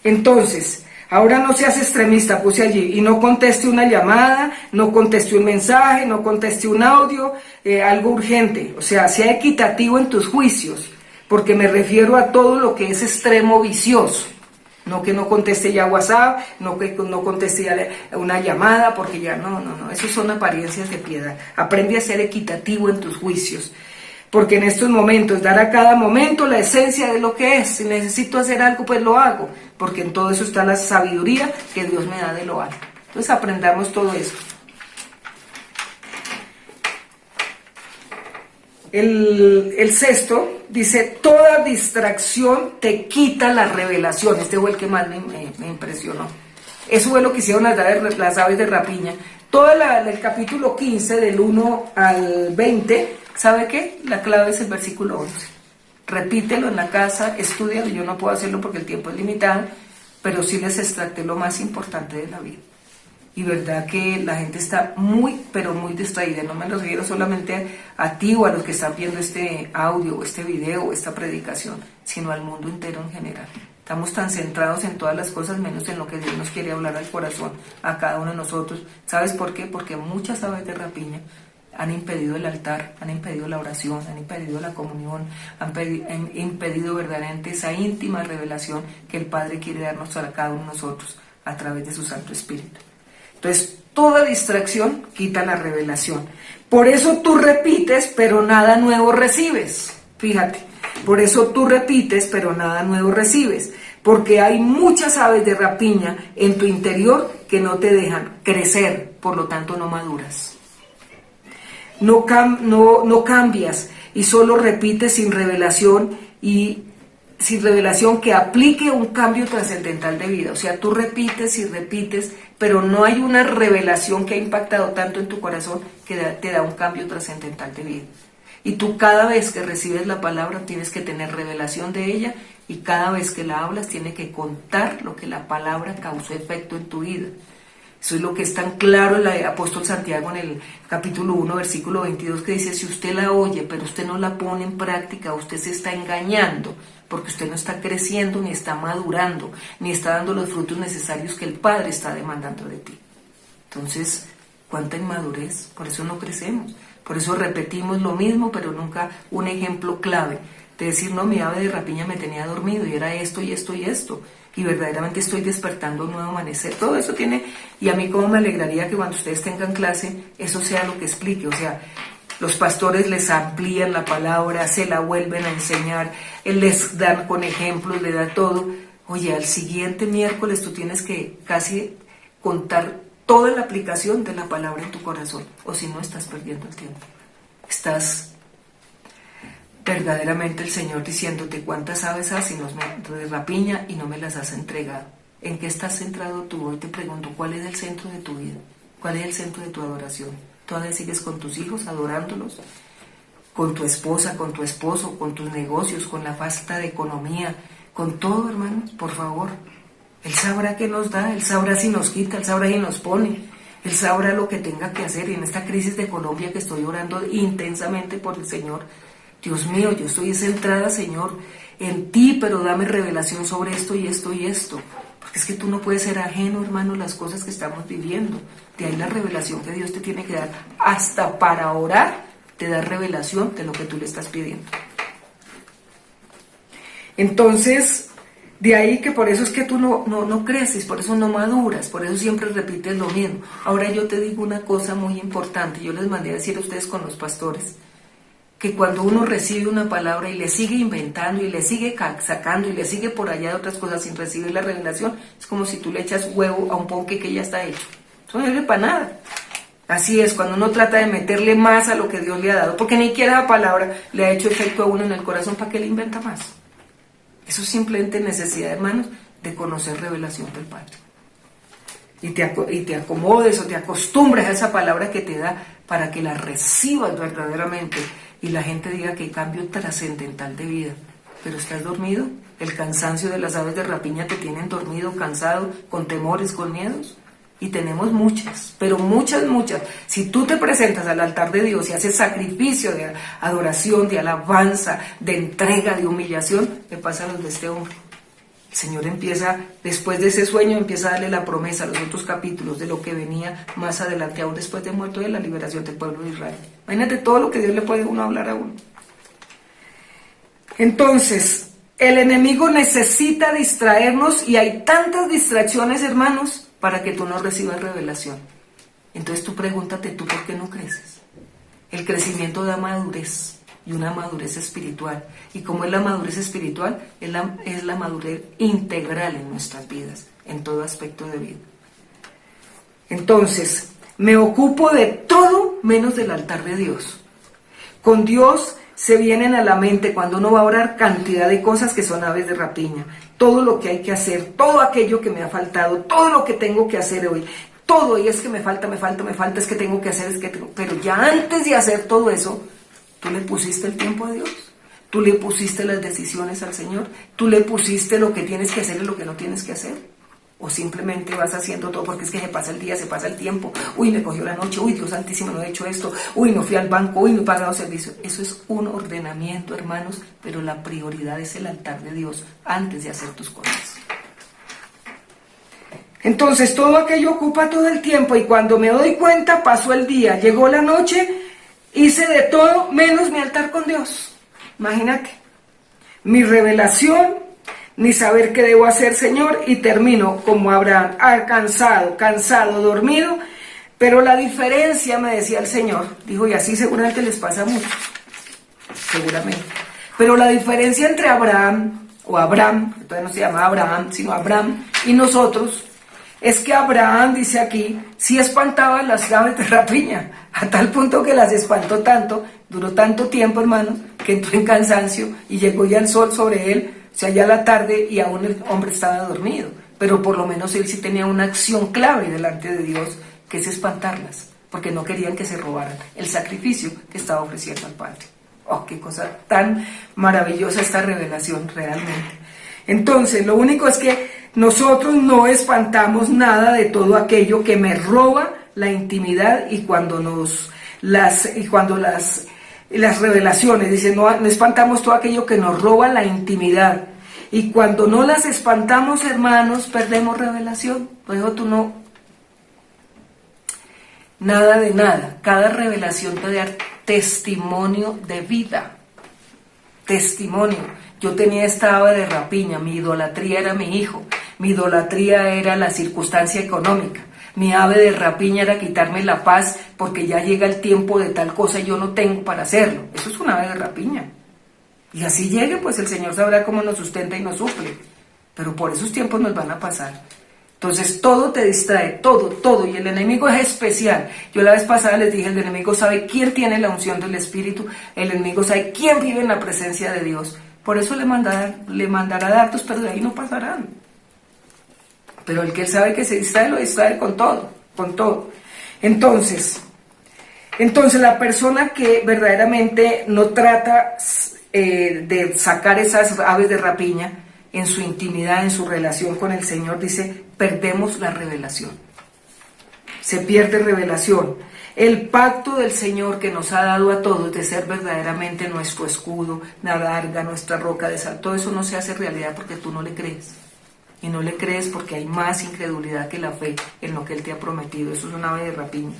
Entonces, ahora no seas extremista, puse allí, y no conteste una llamada, no conteste un mensaje, no conteste un audio, algo urgente. O sea, sea equitativo en tus juicios, porque me refiero a todo lo que es extremo vicioso. No que no conteste ya WhatsApp, no que no conteste ya una llamada, porque ya no, esos son apariencias de piedad. Aprende a ser equitativo en tus juicios, porque en estos momentos, dar a cada momento la esencia de lo que es. Si necesito hacer algo, pues lo hago, porque en todo eso está la sabiduría que Dios me da de lo alto. Entonces aprendamos todo eso. El sexto dice, toda distracción te quita la revelación. Este fue el que más me impresionó. Eso fue lo que hicieron las aves de rapiña. Todo el capítulo 15, del 1 al 20, ¿sabe qué? La clave es el versículo 11. Repítelo en la casa, estúdialo. Yo no puedo hacerlo porque el tiempo es limitado, pero sí les extracté lo más importante de la vida. Y verdad que la gente está muy, pero muy distraída. No me lo refiero solamente a ti o a los que están viendo este audio, o este video, o esta predicación, sino al mundo entero en general. Estamos tan centrados en todas las cosas menos en lo que Dios nos quiere hablar al corazón, a cada uno de nosotros. ¿Sabes por qué? Porque muchas aves de rapiña han impedido el altar, han impedido la oración, han impedido la comunión, han impedido verdaderamente esa íntima revelación que el Padre quiere darnos a cada uno de nosotros a través de su Santo Espíritu. Entonces, toda distracción quita la revelación. Por eso tú repites, pero nada nuevo recibes. Fíjate, por eso tú repites, pero nada nuevo recibes. Porque hay muchas aves de rapiña en tu interior que no te dejan crecer, por lo tanto no maduras. No cambias y solo repites sin revelación que aplique un cambio trascendental de vida. O sea, tú repites y repites, pero no hay una revelación que ha impactado tanto en tu corazón que te da un cambio trascendental de vida. Y tú cada vez que recibes la palabra tienes que tener revelación de ella, y cada vez que la hablas tienes que contar lo que la palabra causó efecto en tu vida. Eso es lo que es tan claro el apóstol Santiago en el capítulo 1, versículo 22, que dice, si usted la oye, pero usted no la pone en práctica, usted se está engañando, porque usted no está creciendo, ni está madurando, ni está dando los frutos necesarios que el Padre está demandando de ti. Entonces, ¿cuánta inmadurez? Por eso no crecemos, por eso repetimos lo mismo, pero nunca un ejemplo clave de decir, no, mi ave de rapiña me tenía dormido, y era esto, y esto, y esto, y verdaderamente estoy despertando un nuevo amanecer. Todo eso tiene, y a mí como me alegraría que cuando ustedes tengan clase, eso sea lo que explique. O sea, los pastores les amplían la palabra, se la vuelven a enseñar, les dan con ejemplos, le da todo. Oye, al siguiente miércoles tú tienes que casi contar toda la aplicación de la palabra en tu corazón, o si no, estás perdiendo el tiempo. Estás verdaderamente el Señor diciéndote, ¿cuántas aves has de rapiña y no me las has entregado? ¿En qué estás centrado tú? Hoy te pregunto, ¿cuál es el centro de tu vida? ¿Cuál es el centro de tu adoración? todavía sigues con tus hijos adorándolos, con tu esposa, con tu esposo, con tus negocios, con la falta de economía, con todo, hermanos, por favor. Él sabrá qué nos da, Él sabrá si nos quita, Él sabrá si nos pone, Él sabrá lo que tenga que hacer. Y en esta crisis de Colombia que estoy orando intensamente por el Señor, Dios mío, yo estoy centrada, Señor, en ti, pero dame revelación sobre esto y esto y esto. Porque es que tú no puedes ser ajeno, hermano, a las cosas que estamos viviendo. De ahí la revelación que Dios te tiene que dar. Hasta para orar te da revelación de lo que tú le estás pidiendo. Entonces, de ahí que por eso es que tú no creces, por eso no maduras, por eso siempre repites lo mismo. Ahora yo te digo una cosa muy importante, yo les mandé a decir a ustedes con los pastores, que cuando uno recibe una palabra y le sigue inventando y le sigue sacando y le sigue por allá de otras cosas sin recibir la revelación, es como si tú le echas huevo a un ponque que ya está hecho. Eso no sirve para nada. Así es, cuando uno trata de meterle más a lo que Dios le ha dado, porque ni siquiera la palabra le ha hecho efecto a uno en el corazón, ¿para qué le inventa más? Eso es simplemente necesidad, hermanos, de conocer revelación del Padre. Y te acomodes o te acostumbres a esa palabra que te da para que la recibas verdaderamente y la gente diga que cambio trascendental de vida. Pero estás dormido, el cansancio de las aves de rapiña te tienen dormido, cansado, con temores, con miedos. Y tenemos muchas, pero muchas. Si tú te presentas al altar de Dios y haces sacrificio de adoración, de alabanza, de entrega, de humillación, le pasa a los de este hombre. El Señor empieza, después de ese sueño, empieza a darle la promesa a los otros capítulos de lo que venía más adelante, aún después de muerto, de la liberación del pueblo de Israel. Imagínate todo lo que Dios le puede uno hablar a uno. Entonces, el enemigo necesita distraernos y hay tantas distracciones, hermanos, para que tú no recibas revelación. Entonces tú pregúntate, ¿tú por qué no creces? El crecimiento da madurez, y una madurez espiritual. ¿Y cómo es la madurez espiritual? Es la madurez integral en nuestras vidas, en todo aspecto de vida. Entonces, me ocupo de todo menos del altar de Dios. Con Dios se vienen a la mente cuando uno va a orar cantidad de cosas que son aves de rapiña. Todo lo que hay que hacer, todo aquello que me ha faltado, todo lo que tengo que hacer hoy, todo, y es que me falta, es que tengo que hacer, pero ya antes de hacer todo eso, tú le pusiste el tiempo a Dios, tú le pusiste las decisiones al Señor, tú le pusiste lo que tienes que hacer y lo que no tienes que hacer. O simplemente vas haciendo todo porque es que se pasa el día, se pasa el tiempo. Uy, me cogió la noche, uy, Dios santísimo, no he hecho esto. Uy, no fui al banco, uy, no he pagado servicio. Eso es un ordenamiento, hermanos, pero la prioridad es el altar de Dios antes de hacer tus cosas. Entonces, todo aquello ocupa todo el tiempo y cuando me doy cuenta, pasó el día, llegó la noche, hice de todo menos mi altar con Dios. Imagínate, mi revelación, ni saber qué debo hacer, Señor, y termino como Abraham, cansado, dormido. Pero la diferencia, me decía el Señor, dijo, y así seguramente les pasa a muchos, seguramente, pero la diferencia entre Abraham, que todavía no se llama Abraham, sino Abraham, y nosotros, es que Abraham, dice aquí, sí espantaba las aves de rapiña, a tal punto que las espantó tanto, duró tanto tiempo, hermanos, que entró en cansancio y llegó ya el sol sobre él. O sea, ya la tarde y aún el hombre estaba dormido, pero por lo menos él sí tenía una acción clave delante de Dios, que es espantarlas, porque no querían que se robaran el sacrificio que estaba ofreciendo al Padre. Oh, qué cosa tan maravillosa esta revelación realmente. Entonces, lo único es que nosotros no espantamos nada de todo aquello que me roba la intimidad y cuando las revelaciones, dice, no espantamos todo aquello que nos roba la intimidad. Y cuando no las espantamos, hermanos, perdemos revelación. Por eso tú no, nada de nada. Cada revelación te da testimonio de vida. Testimonio. Yo tenía esta ave de rapiña, mi idolatría era mi hijo, mi idolatría era la circunstancia económica. Mi ave de rapiña era quitarme la paz porque ya llega el tiempo de tal cosa y yo no tengo para hacerlo. Eso es una ave de rapiña. Y así llegue, pues el Señor sabrá cómo nos sustenta y nos suple. Pero por esos tiempos nos van a pasar. Entonces todo te distrae, todo. Y el enemigo es especial. Yo la vez pasada les dije, el enemigo sabe quién tiene la unción del Espíritu. El enemigo sabe quién vive en la presencia de Dios. Por eso le mandará dardos, pero de ahí no pasarán. Pero el que él sabe que se distrae, lo distrae con todo. Entonces, Entonces la persona que verdaderamente no trata de sacar esas aves de rapiña en su intimidad, en su relación con el Señor, dice, perdemos la revelación. Se pierde revelación. El pacto del Señor que nos ha dado a todos de ser verdaderamente nuestro escudo, la adarga, nuestra roca de sal, todo eso no se hace realidad porque tú no le crees. Y no le crees porque hay más incredulidad que la fe en lo que Él te ha prometido. Eso es una ave de rapiña.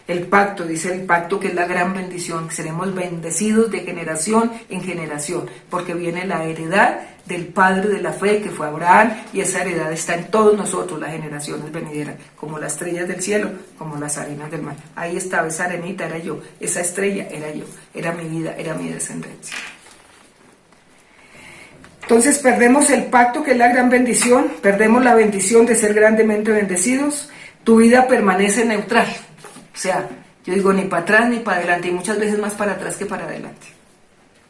El pacto, dice el pacto que es la gran bendición, que seremos bendecidos de generación en generación, porque viene la heredad del Padre de la fe, que fue Abraham, y esa heredad está en todos nosotros, las generaciones venideras, como las estrellas del cielo, como las arenas del mar. Ahí estaba, esa arenita era yo, esa estrella era yo, era mi vida, era mi descendencia. Entonces perdemos el pacto, que es la gran bendición, perdemos la bendición de ser grandemente bendecidos, tu vida permanece neutral. O sea, yo digo ni para atrás ni para adelante, y muchas veces más para atrás que para adelante.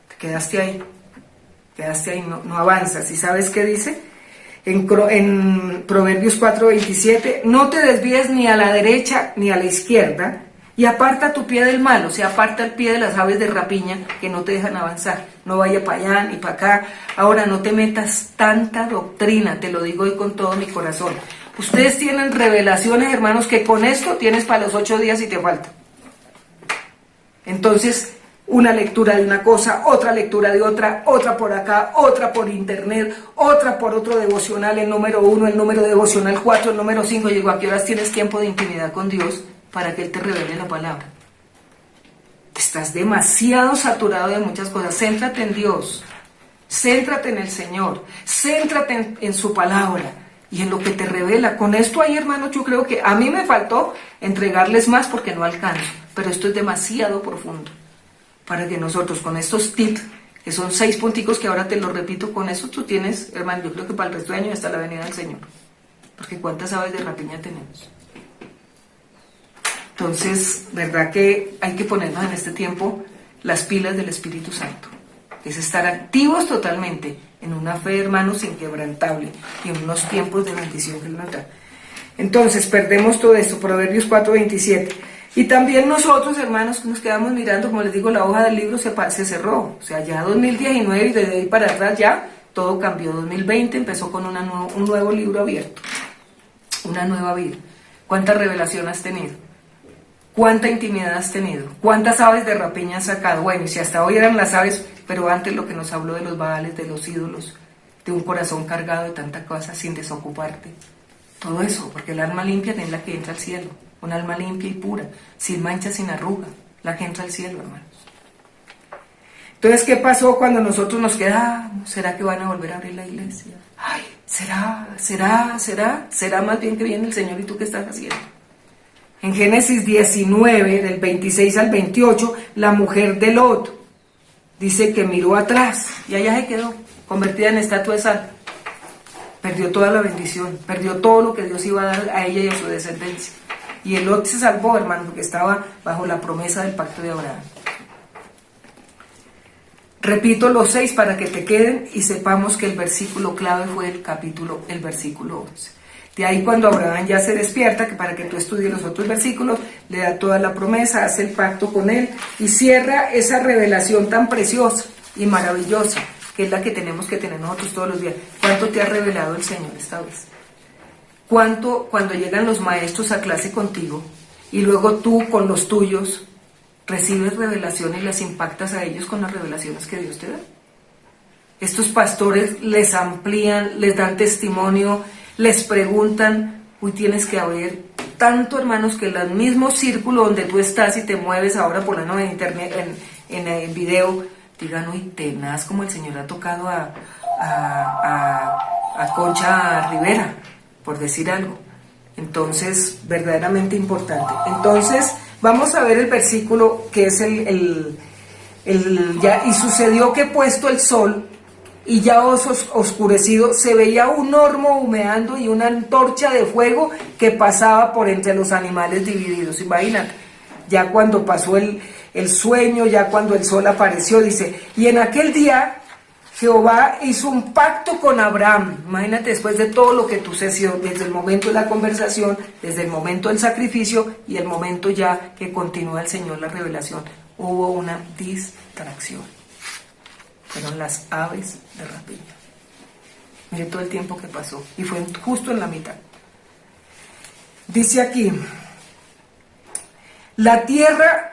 Te quedaste ahí, no avanzas. ¿Y sabes qué dice? En Proverbios 4:27, no te desvíes ni a la derecha ni a la izquierda, y aparta tu pie del mal, o sea, aparta el pie de las aves de rapiña que no te dejan avanzar. No vaya para allá ni para acá. Ahora, no te metas tanta doctrina, te lo digo hoy con todo mi corazón. Ustedes tienen revelaciones, hermanos, que con esto tienes para los 8 días y te falta. Entonces, una lectura de una cosa, otra lectura de otra, otra por acá, otra por internet, otra por otro devocional, el número 1, el número devocional 4, el número 5. Yo digo, ¿a qué horas tienes tiempo de intimidad con Dios para que Él te revele la palabra? Estás demasiado saturado de muchas cosas. Céntrate en Dios, céntrate en el Señor, céntrate en su palabra y en lo que te revela. Con esto ahí, hermanos, yo creo que a mí me faltó entregarles más porque no alcanzo, pero esto es demasiado profundo para que nosotros con estos tips, que son 6 punticos que ahora te los repito, con eso tú tienes, hermano, yo creo que para el resto de año está la venida del Señor, porque cuántas aves de rapiña tenemos. Entonces, verdad que hay que ponernos en este tiempo las pilas del Espíritu Santo, es estar activos totalmente en una fe, hermanos, inquebrantable, y en unos tiempos de bendición que Él nos da. Entonces, perdemos todo esto, Proverbios 4:27. Y también nosotros, hermanos, nos quedamos mirando, como les digo, la hoja del libro se cerró. O sea, ya 2019 y desde ahí para atrás ya todo cambió. 2020 empezó con un nuevo libro abierto, una nueva vida. ¿Cuánta revelación has tenido? ¿Cuánta intimidad has tenido? ¿Cuántas aves de rapiña has sacado? Bueno, y si hasta hoy eran las aves, pero antes lo que nos habló de los baales, de los ídolos, de un corazón cargado de tanta cosa sin desocuparte. Todo eso, porque el alma limpia es la que entra al cielo. Un alma limpia y pura, sin mancha, sin arruga, la que entra al cielo, hermanos. Entonces, ¿qué pasó cuando nosotros nos quedamos? ¿Será que van a volver a abrir la iglesia? Ay, ¿será más bien que viene el Señor y tú qué estás haciendo? En Génesis 19, del 26 al 28, la mujer de Lot dice que miró atrás y allá se quedó, convertida en estatua de sal. Perdió toda la bendición, perdió todo lo que Dios iba a dar a ella y a su descendencia. Y el Lot se salvó, hermano, porque estaba bajo la promesa del pacto de Abraham. Repito los 6 para que te queden y sepamos que el versículo clave fue el versículo 11. De ahí cuando Abraham ya se despierta, que para que tú estudies los otros versículos, le da toda la promesa, hace el pacto con él y cierra esa revelación tan preciosa y maravillosa, que es la que tenemos que tener nosotros todos los días. ¿Cuánto te ha revelado el Señor esta vez? ¿Cuánto cuando llegan los maestros a clase contigo y luego tú con los tuyos recibes revelaciones y las impactas a ellos con las revelaciones que Dios te da? Estos pastores les amplían, les dan testimonio, les preguntan. Uy, tienes que haber tanto, hermanos, que el mismo círculo donde tú estás y te mueves ahora por la noche en internet, en video, digan, uy, tenaz como el Señor ha tocado a Concha Rivera, por decir algo. Entonces, verdaderamente importante. Entonces, vamos a ver el versículo que es ya, y sucedió que puesto el sol y ya oscurecido, se veía un horno humeando y una antorcha de fuego que pasaba por entre los animales divididos. Imagínate, ya cuando pasó el sueño, ya cuando el sol apareció, dice, y en aquel día Jehová hizo un pacto con Abraham. Imagínate, después de todo lo que sucedió, desde el momento de la conversación, desde el momento del sacrificio y el momento ya que continúa el Señor la revelación, hubo una distracción. Fueron las aves de rapiña. Mire todo el tiempo que pasó, y fue justo en la mitad. Dice aquí, la tierra...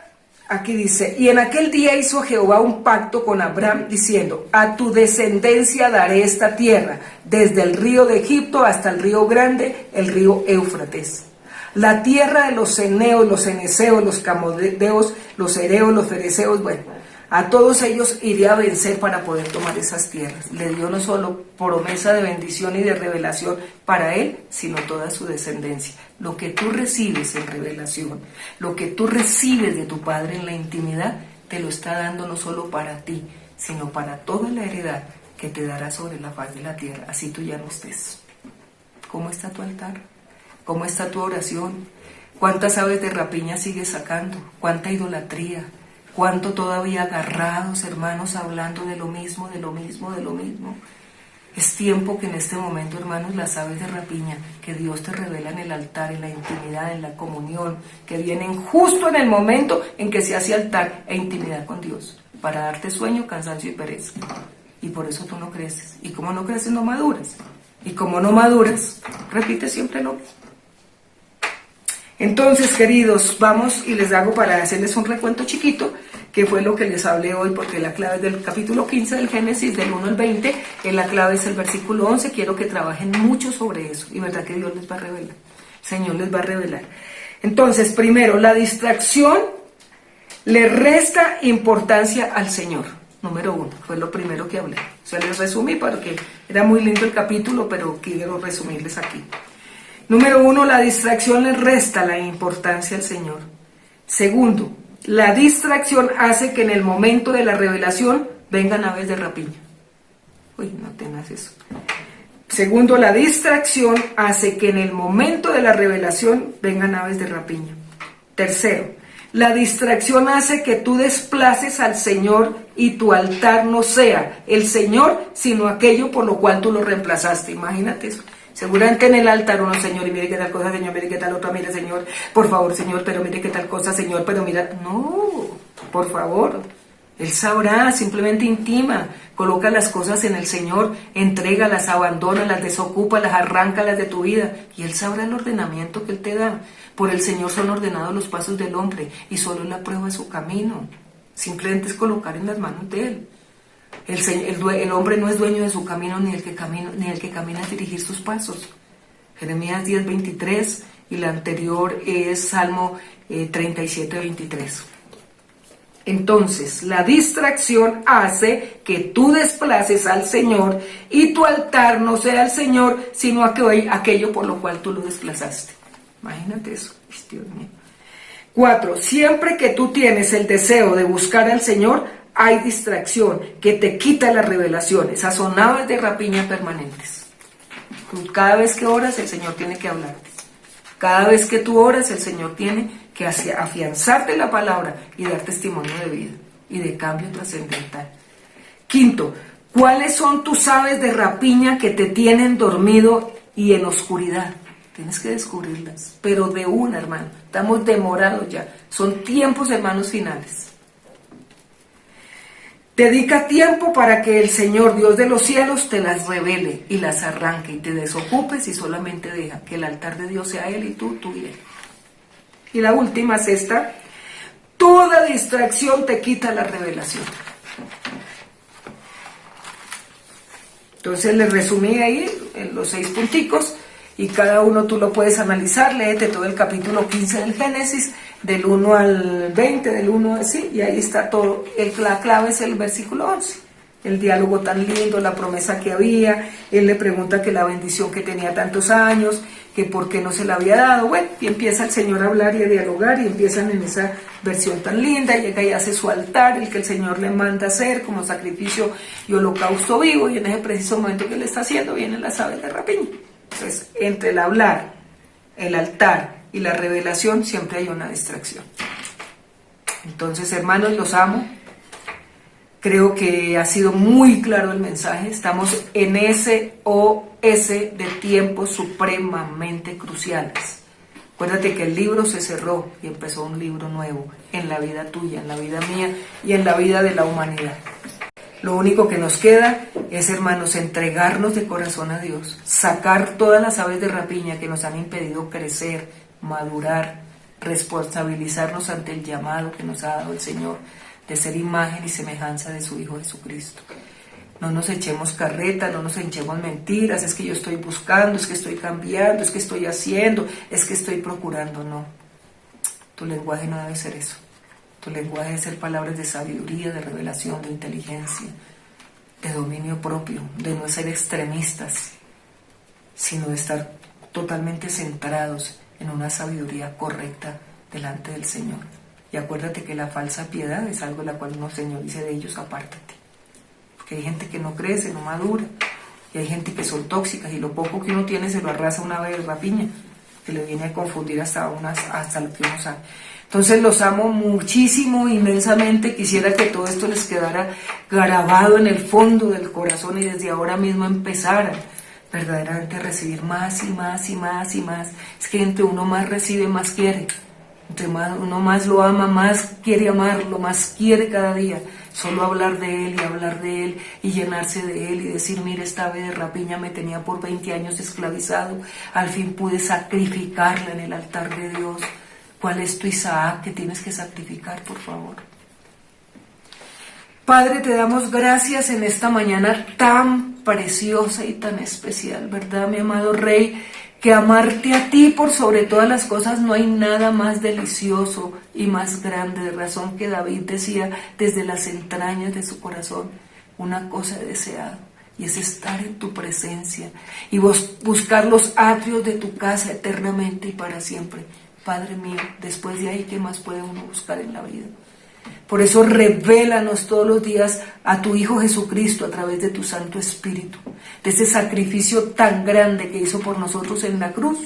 Aquí dice, y en aquel día hizo Jehová un pacto con Abraham, diciendo, a tu descendencia daré esta tierra, desde el río de Egipto hasta el río grande, el río Éufrates. La tierra de los ceneos, los ceneseos, los camodeos, los hereos, los fereceos, bueno, a todos ellos iré a vencer para poder tomar esas tierras. Le dio no solo promesa de bendición y de revelación para él, sino toda su descendencia. Lo que tú recibes en revelación, lo que tú recibes de tu Padre en la intimidad, te lo está dando no solo para ti, sino para toda la heredad que te dará sobre la faz de la tierra, así tú ya no estés. ¿Cómo está tu altar? ¿Cómo está tu oración? ¿Cuántas aves de rapiña sigues sacando? ¿Cuánta idolatría? ¿Cuánto todavía agarrados, hermanos, hablando de lo mismo, de lo mismo, de lo mismo? Es tiempo que en este momento, hermanos, las aves de rapiña que Dios te revela en el altar, en la intimidad, en la comunión, que vienen justo en el momento en que se hace altar e intimidad con Dios, para darte sueño, cansancio y pereza. Y por eso tú no creces. Y como no creces, no maduras. Y como no maduras, repites siempre lo mismo. Entonces, queridos, vamos y les hago para hacerles un recuento chiquito, que fue lo que les hablé hoy, porque la clave es del capítulo 15 del Génesis, del 1 al 20, la clave es el versículo 11, quiero que trabajen mucho sobre eso, y verdad que Dios les va a revelar, el Señor les va a revelar. Entonces, primero, la distracción le resta importancia al Señor, número 1, fue lo primero que hablé. O sea, les resumí porque era muy lindo el capítulo, pero quiero resumirles aquí. Número 1, la distracción le resta la importancia al Señor. Segundo, la distracción hace que en el momento de la revelación vengan aves de rapiña. Uy, no tengas eso. Segundo, la distracción hace que en el momento de la revelación vengan aves de rapiña. Tercero, la distracción hace que tú desplaces al Señor y tu altar no sea el Señor, sino aquello por lo cual tú lo reemplazaste. Imagínate eso. Seguramente en el altar uno, Señor, y mire qué tal cosa, Señor, mire qué tal otra, mire, Señor, por favor, Señor, pero mire qué tal cosa, Señor, pero mira, no, por favor, Él sabrá, simplemente intima, coloca las cosas en el Señor, entrégalas, abandónalas, desocúpalas, arráncalas de tu vida, y Él sabrá el ordenamiento que Él te da. Por el Señor son ordenados los pasos del hombre, y solo Él aprueba su camino, simplemente es colocar en las manos de Él. El hombre no es dueño de su camino, ni el que camina a dirigir sus pasos. Jeremías 10:23 y la anterior es Salmo 37:23. Entonces, la distracción hace que tú desplaces al Señor y tu altar no sea el Señor, sino aquello por lo cual tú lo desplazaste. Imagínate eso, Dios mío. 4. Siempre que tú tienes el deseo de buscar al Señor, hay distracción que te quita la revelación. Esas son aves de rapiña permanentes. Cada vez que oras, el Señor tiene que hablarte. Cada vez que tú oras, el Señor tiene que afianzarte la palabra y dar testimonio de vida y de cambio trascendental. 5. ¿Cuáles son tus aves de rapiña que te tienen dormido y en oscuridad? Tienes que descubrirlas, pero de una, hermano. Estamos demorados ya. Son tiempos, hermanos, finales. Dedica tiempo para que el Señor, Dios de los cielos, te las revele y las arranque y te desocupes y solamente deja que el altar de Dios sea Él y tú y Él. Y la última es esta: toda distracción te quita la revelación. Entonces les resumí ahí en los 6 punticos y cada uno tú lo puedes analizar, léete todo el capítulo 15 del Génesis, del 1 al 20, del 1 así, y ahí está todo. La clave es el versículo 11, el diálogo tan lindo, la promesa que había. Él le pregunta que la bendición que tenía tantos años, que por qué no se la había dado. Bueno, y empieza el Señor a hablar y a dialogar, y empiezan en esa versión tan linda, y llega y hace su altar, el que el Señor le manda hacer como sacrificio y holocausto vivo, y en ese preciso momento que le está haciendo vienen las aves de rapiña. Entonces, entre el hablar, el altar y la revelación siempre hay una distracción. Entonces, hermanos, los amo. Creo que ha sido muy claro el mensaje. Estamos en SOS de tiempos supremamente cruciales. Acuérdate que el libro se cerró y empezó un libro nuevo en la vida tuya, en la vida mía y en la vida de la humanidad. Lo único que nos queda es, hermanos, entregarnos de corazón a Dios, sacar todas las aves de rapiña que nos han impedido crecer, madurar, responsabilizarnos ante el llamado que nos ha dado el Señor de ser imagen y semejanza de su Hijo Jesucristo. No nos echemos carreta, no nos echemos mentiras, es que yo estoy buscando, es que estoy cambiando, es que estoy haciendo, es que estoy procurando. No, tu lenguaje no debe ser eso. Tu lenguaje debe ser palabras de sabiduría, de revelación, de inteligencia, de dominio propio, de no ser extremistas, sino de estar totalmente centrados en una sabiduría correcta delante del Señor. Y acuérdate que la falsa piedad es algo de la cual el Señor dice de ellos, apártate. Porque hay gente que no crece, no madura, y hay gente que son tóxicas, y lo poco que uno tiene se lo arrasa una vez rapiña, que le viene a confundir hasta lo que uno sabe. Entonces los amo muchísimo, inmensamente. Quisiera que todo esto les quedara grabado en el fondo del corazón y desde ahora mismo empezaran verdaderamente a recibir más y más y más y más. Es que entre uno más recibe, más quiere. Entre uno más lo ama, más quiere amarlo, más quiere cada día. Solo hablar de él y hablar de él y llenarse de él y decir, mira, esta ave de rapiña me tenía por 20 años esclavizado. Al fin pude sacrificarla en el altar de Dios. ¿Cuál es tu Isaac que tienes que sacrificar, por favor? Padre, te damos gracias en esta mañana tan preciosa y tan especial, ¿verdad, mi amado Rey? Que amarte a ti por sobre todas las cosas no hay nada más delicioso y más grande. De razón que David decía desde las entrañas de su corazón, una cosa he deseado, y es estar en tu presencia y buscar los atrios de tu casa eternamente y para siempre. Padre mío, después de ahí, ¿qué más puede uno buscar en la vida? Por eso revélanos todos los días a tu Hijo Jesucristo a través de tu Santo Espíritu, de ese sacrificio tan grande que hizo por nosotros en la cruz,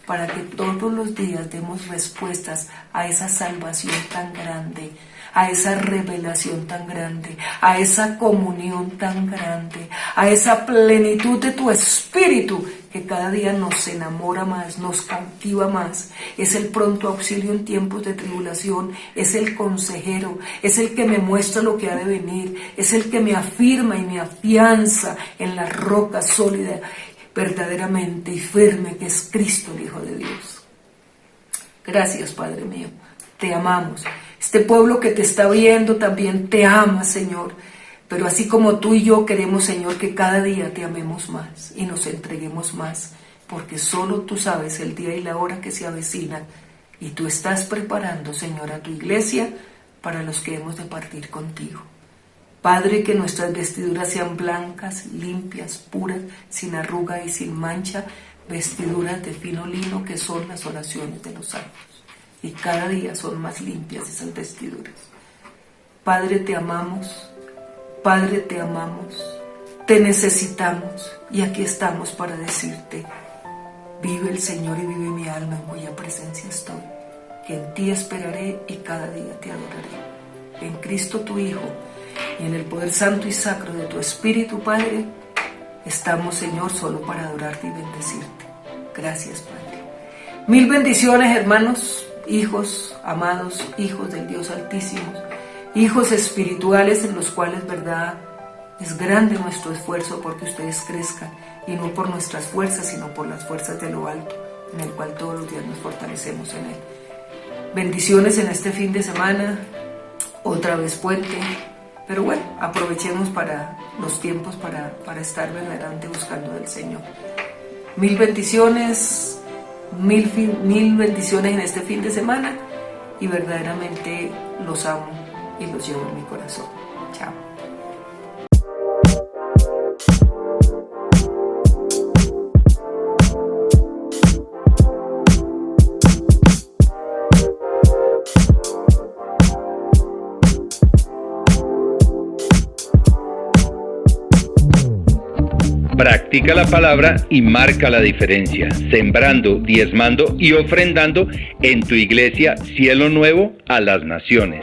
para que todos los días demos respuestas a esa salvación tan grande, a esa revelación tan grande, a esa comunión tan grande, a esa plenitud de tu Espíritu que cada día nos enamora más, nos cautiva más. Es el pronto auxilio en tiempos de tribulación, es el consejero, es el que me muestra lo que ha de venir, es el que me afirma y me afianza en la roca sólida, verdaderamente y firme, que es Cristo, el Hijo de Dios. Gracias, Padre mío, te amamos. Este pueblo que te está viendo también te ama, Señor. Pero así como tú y yo queremos, Señor, que cada día te amemos más y nos entreguemos más, porque solo tú sabes el día y la hora que se avecina, y tú estás preparando, Señor, a tu iglesia para los que hemos de partir contigo. Padre, que nuestras vestiduras sean blancas, limpias, puras, sin arruga y sin mancha, vestiduras de fino lino, que son las oraciones de los santos. Y cada día son más limpias esas vestiduras. Padre, te amamos. Padre, te amamos, te necesitamos, y aquí estamos para decirte, vive el Señor y vive mi alma en cuya presencia estoy, que en ti esperaré y cada día te adoraré. En Cristo tu Hijo y en el poder santo y sacro de tu Espíritu, Padre, estamos, Señor, solo para adorarte y bendecirte. Gracias, Padre. Mil bendiciones, hermanos, hijos, amados, hijos del Dios Altísimo, hijos espirituales en los cuales, verdad, es grande nuestro esfuerzo porque ustedes crezcan, y no por nuestras fuerzas, sino por las fuerzas de lo alto, en el cual todos los días nos fortalecemos en él. Bendiciones en este fin de semana, otra vez puente, pero bueno, aprovechemos para los tiempos para estar verdaderamente buscando del Señor. Mil bendiciones, mil bendiciones en este fin de semana, y verdaderamente los amo y los llevo en mi corazón. Chao. Practica la palabra y marca la diferencia, sembrando, diezmando y ofrendando en tu iglesia Cielo Nuevo a las Naciones.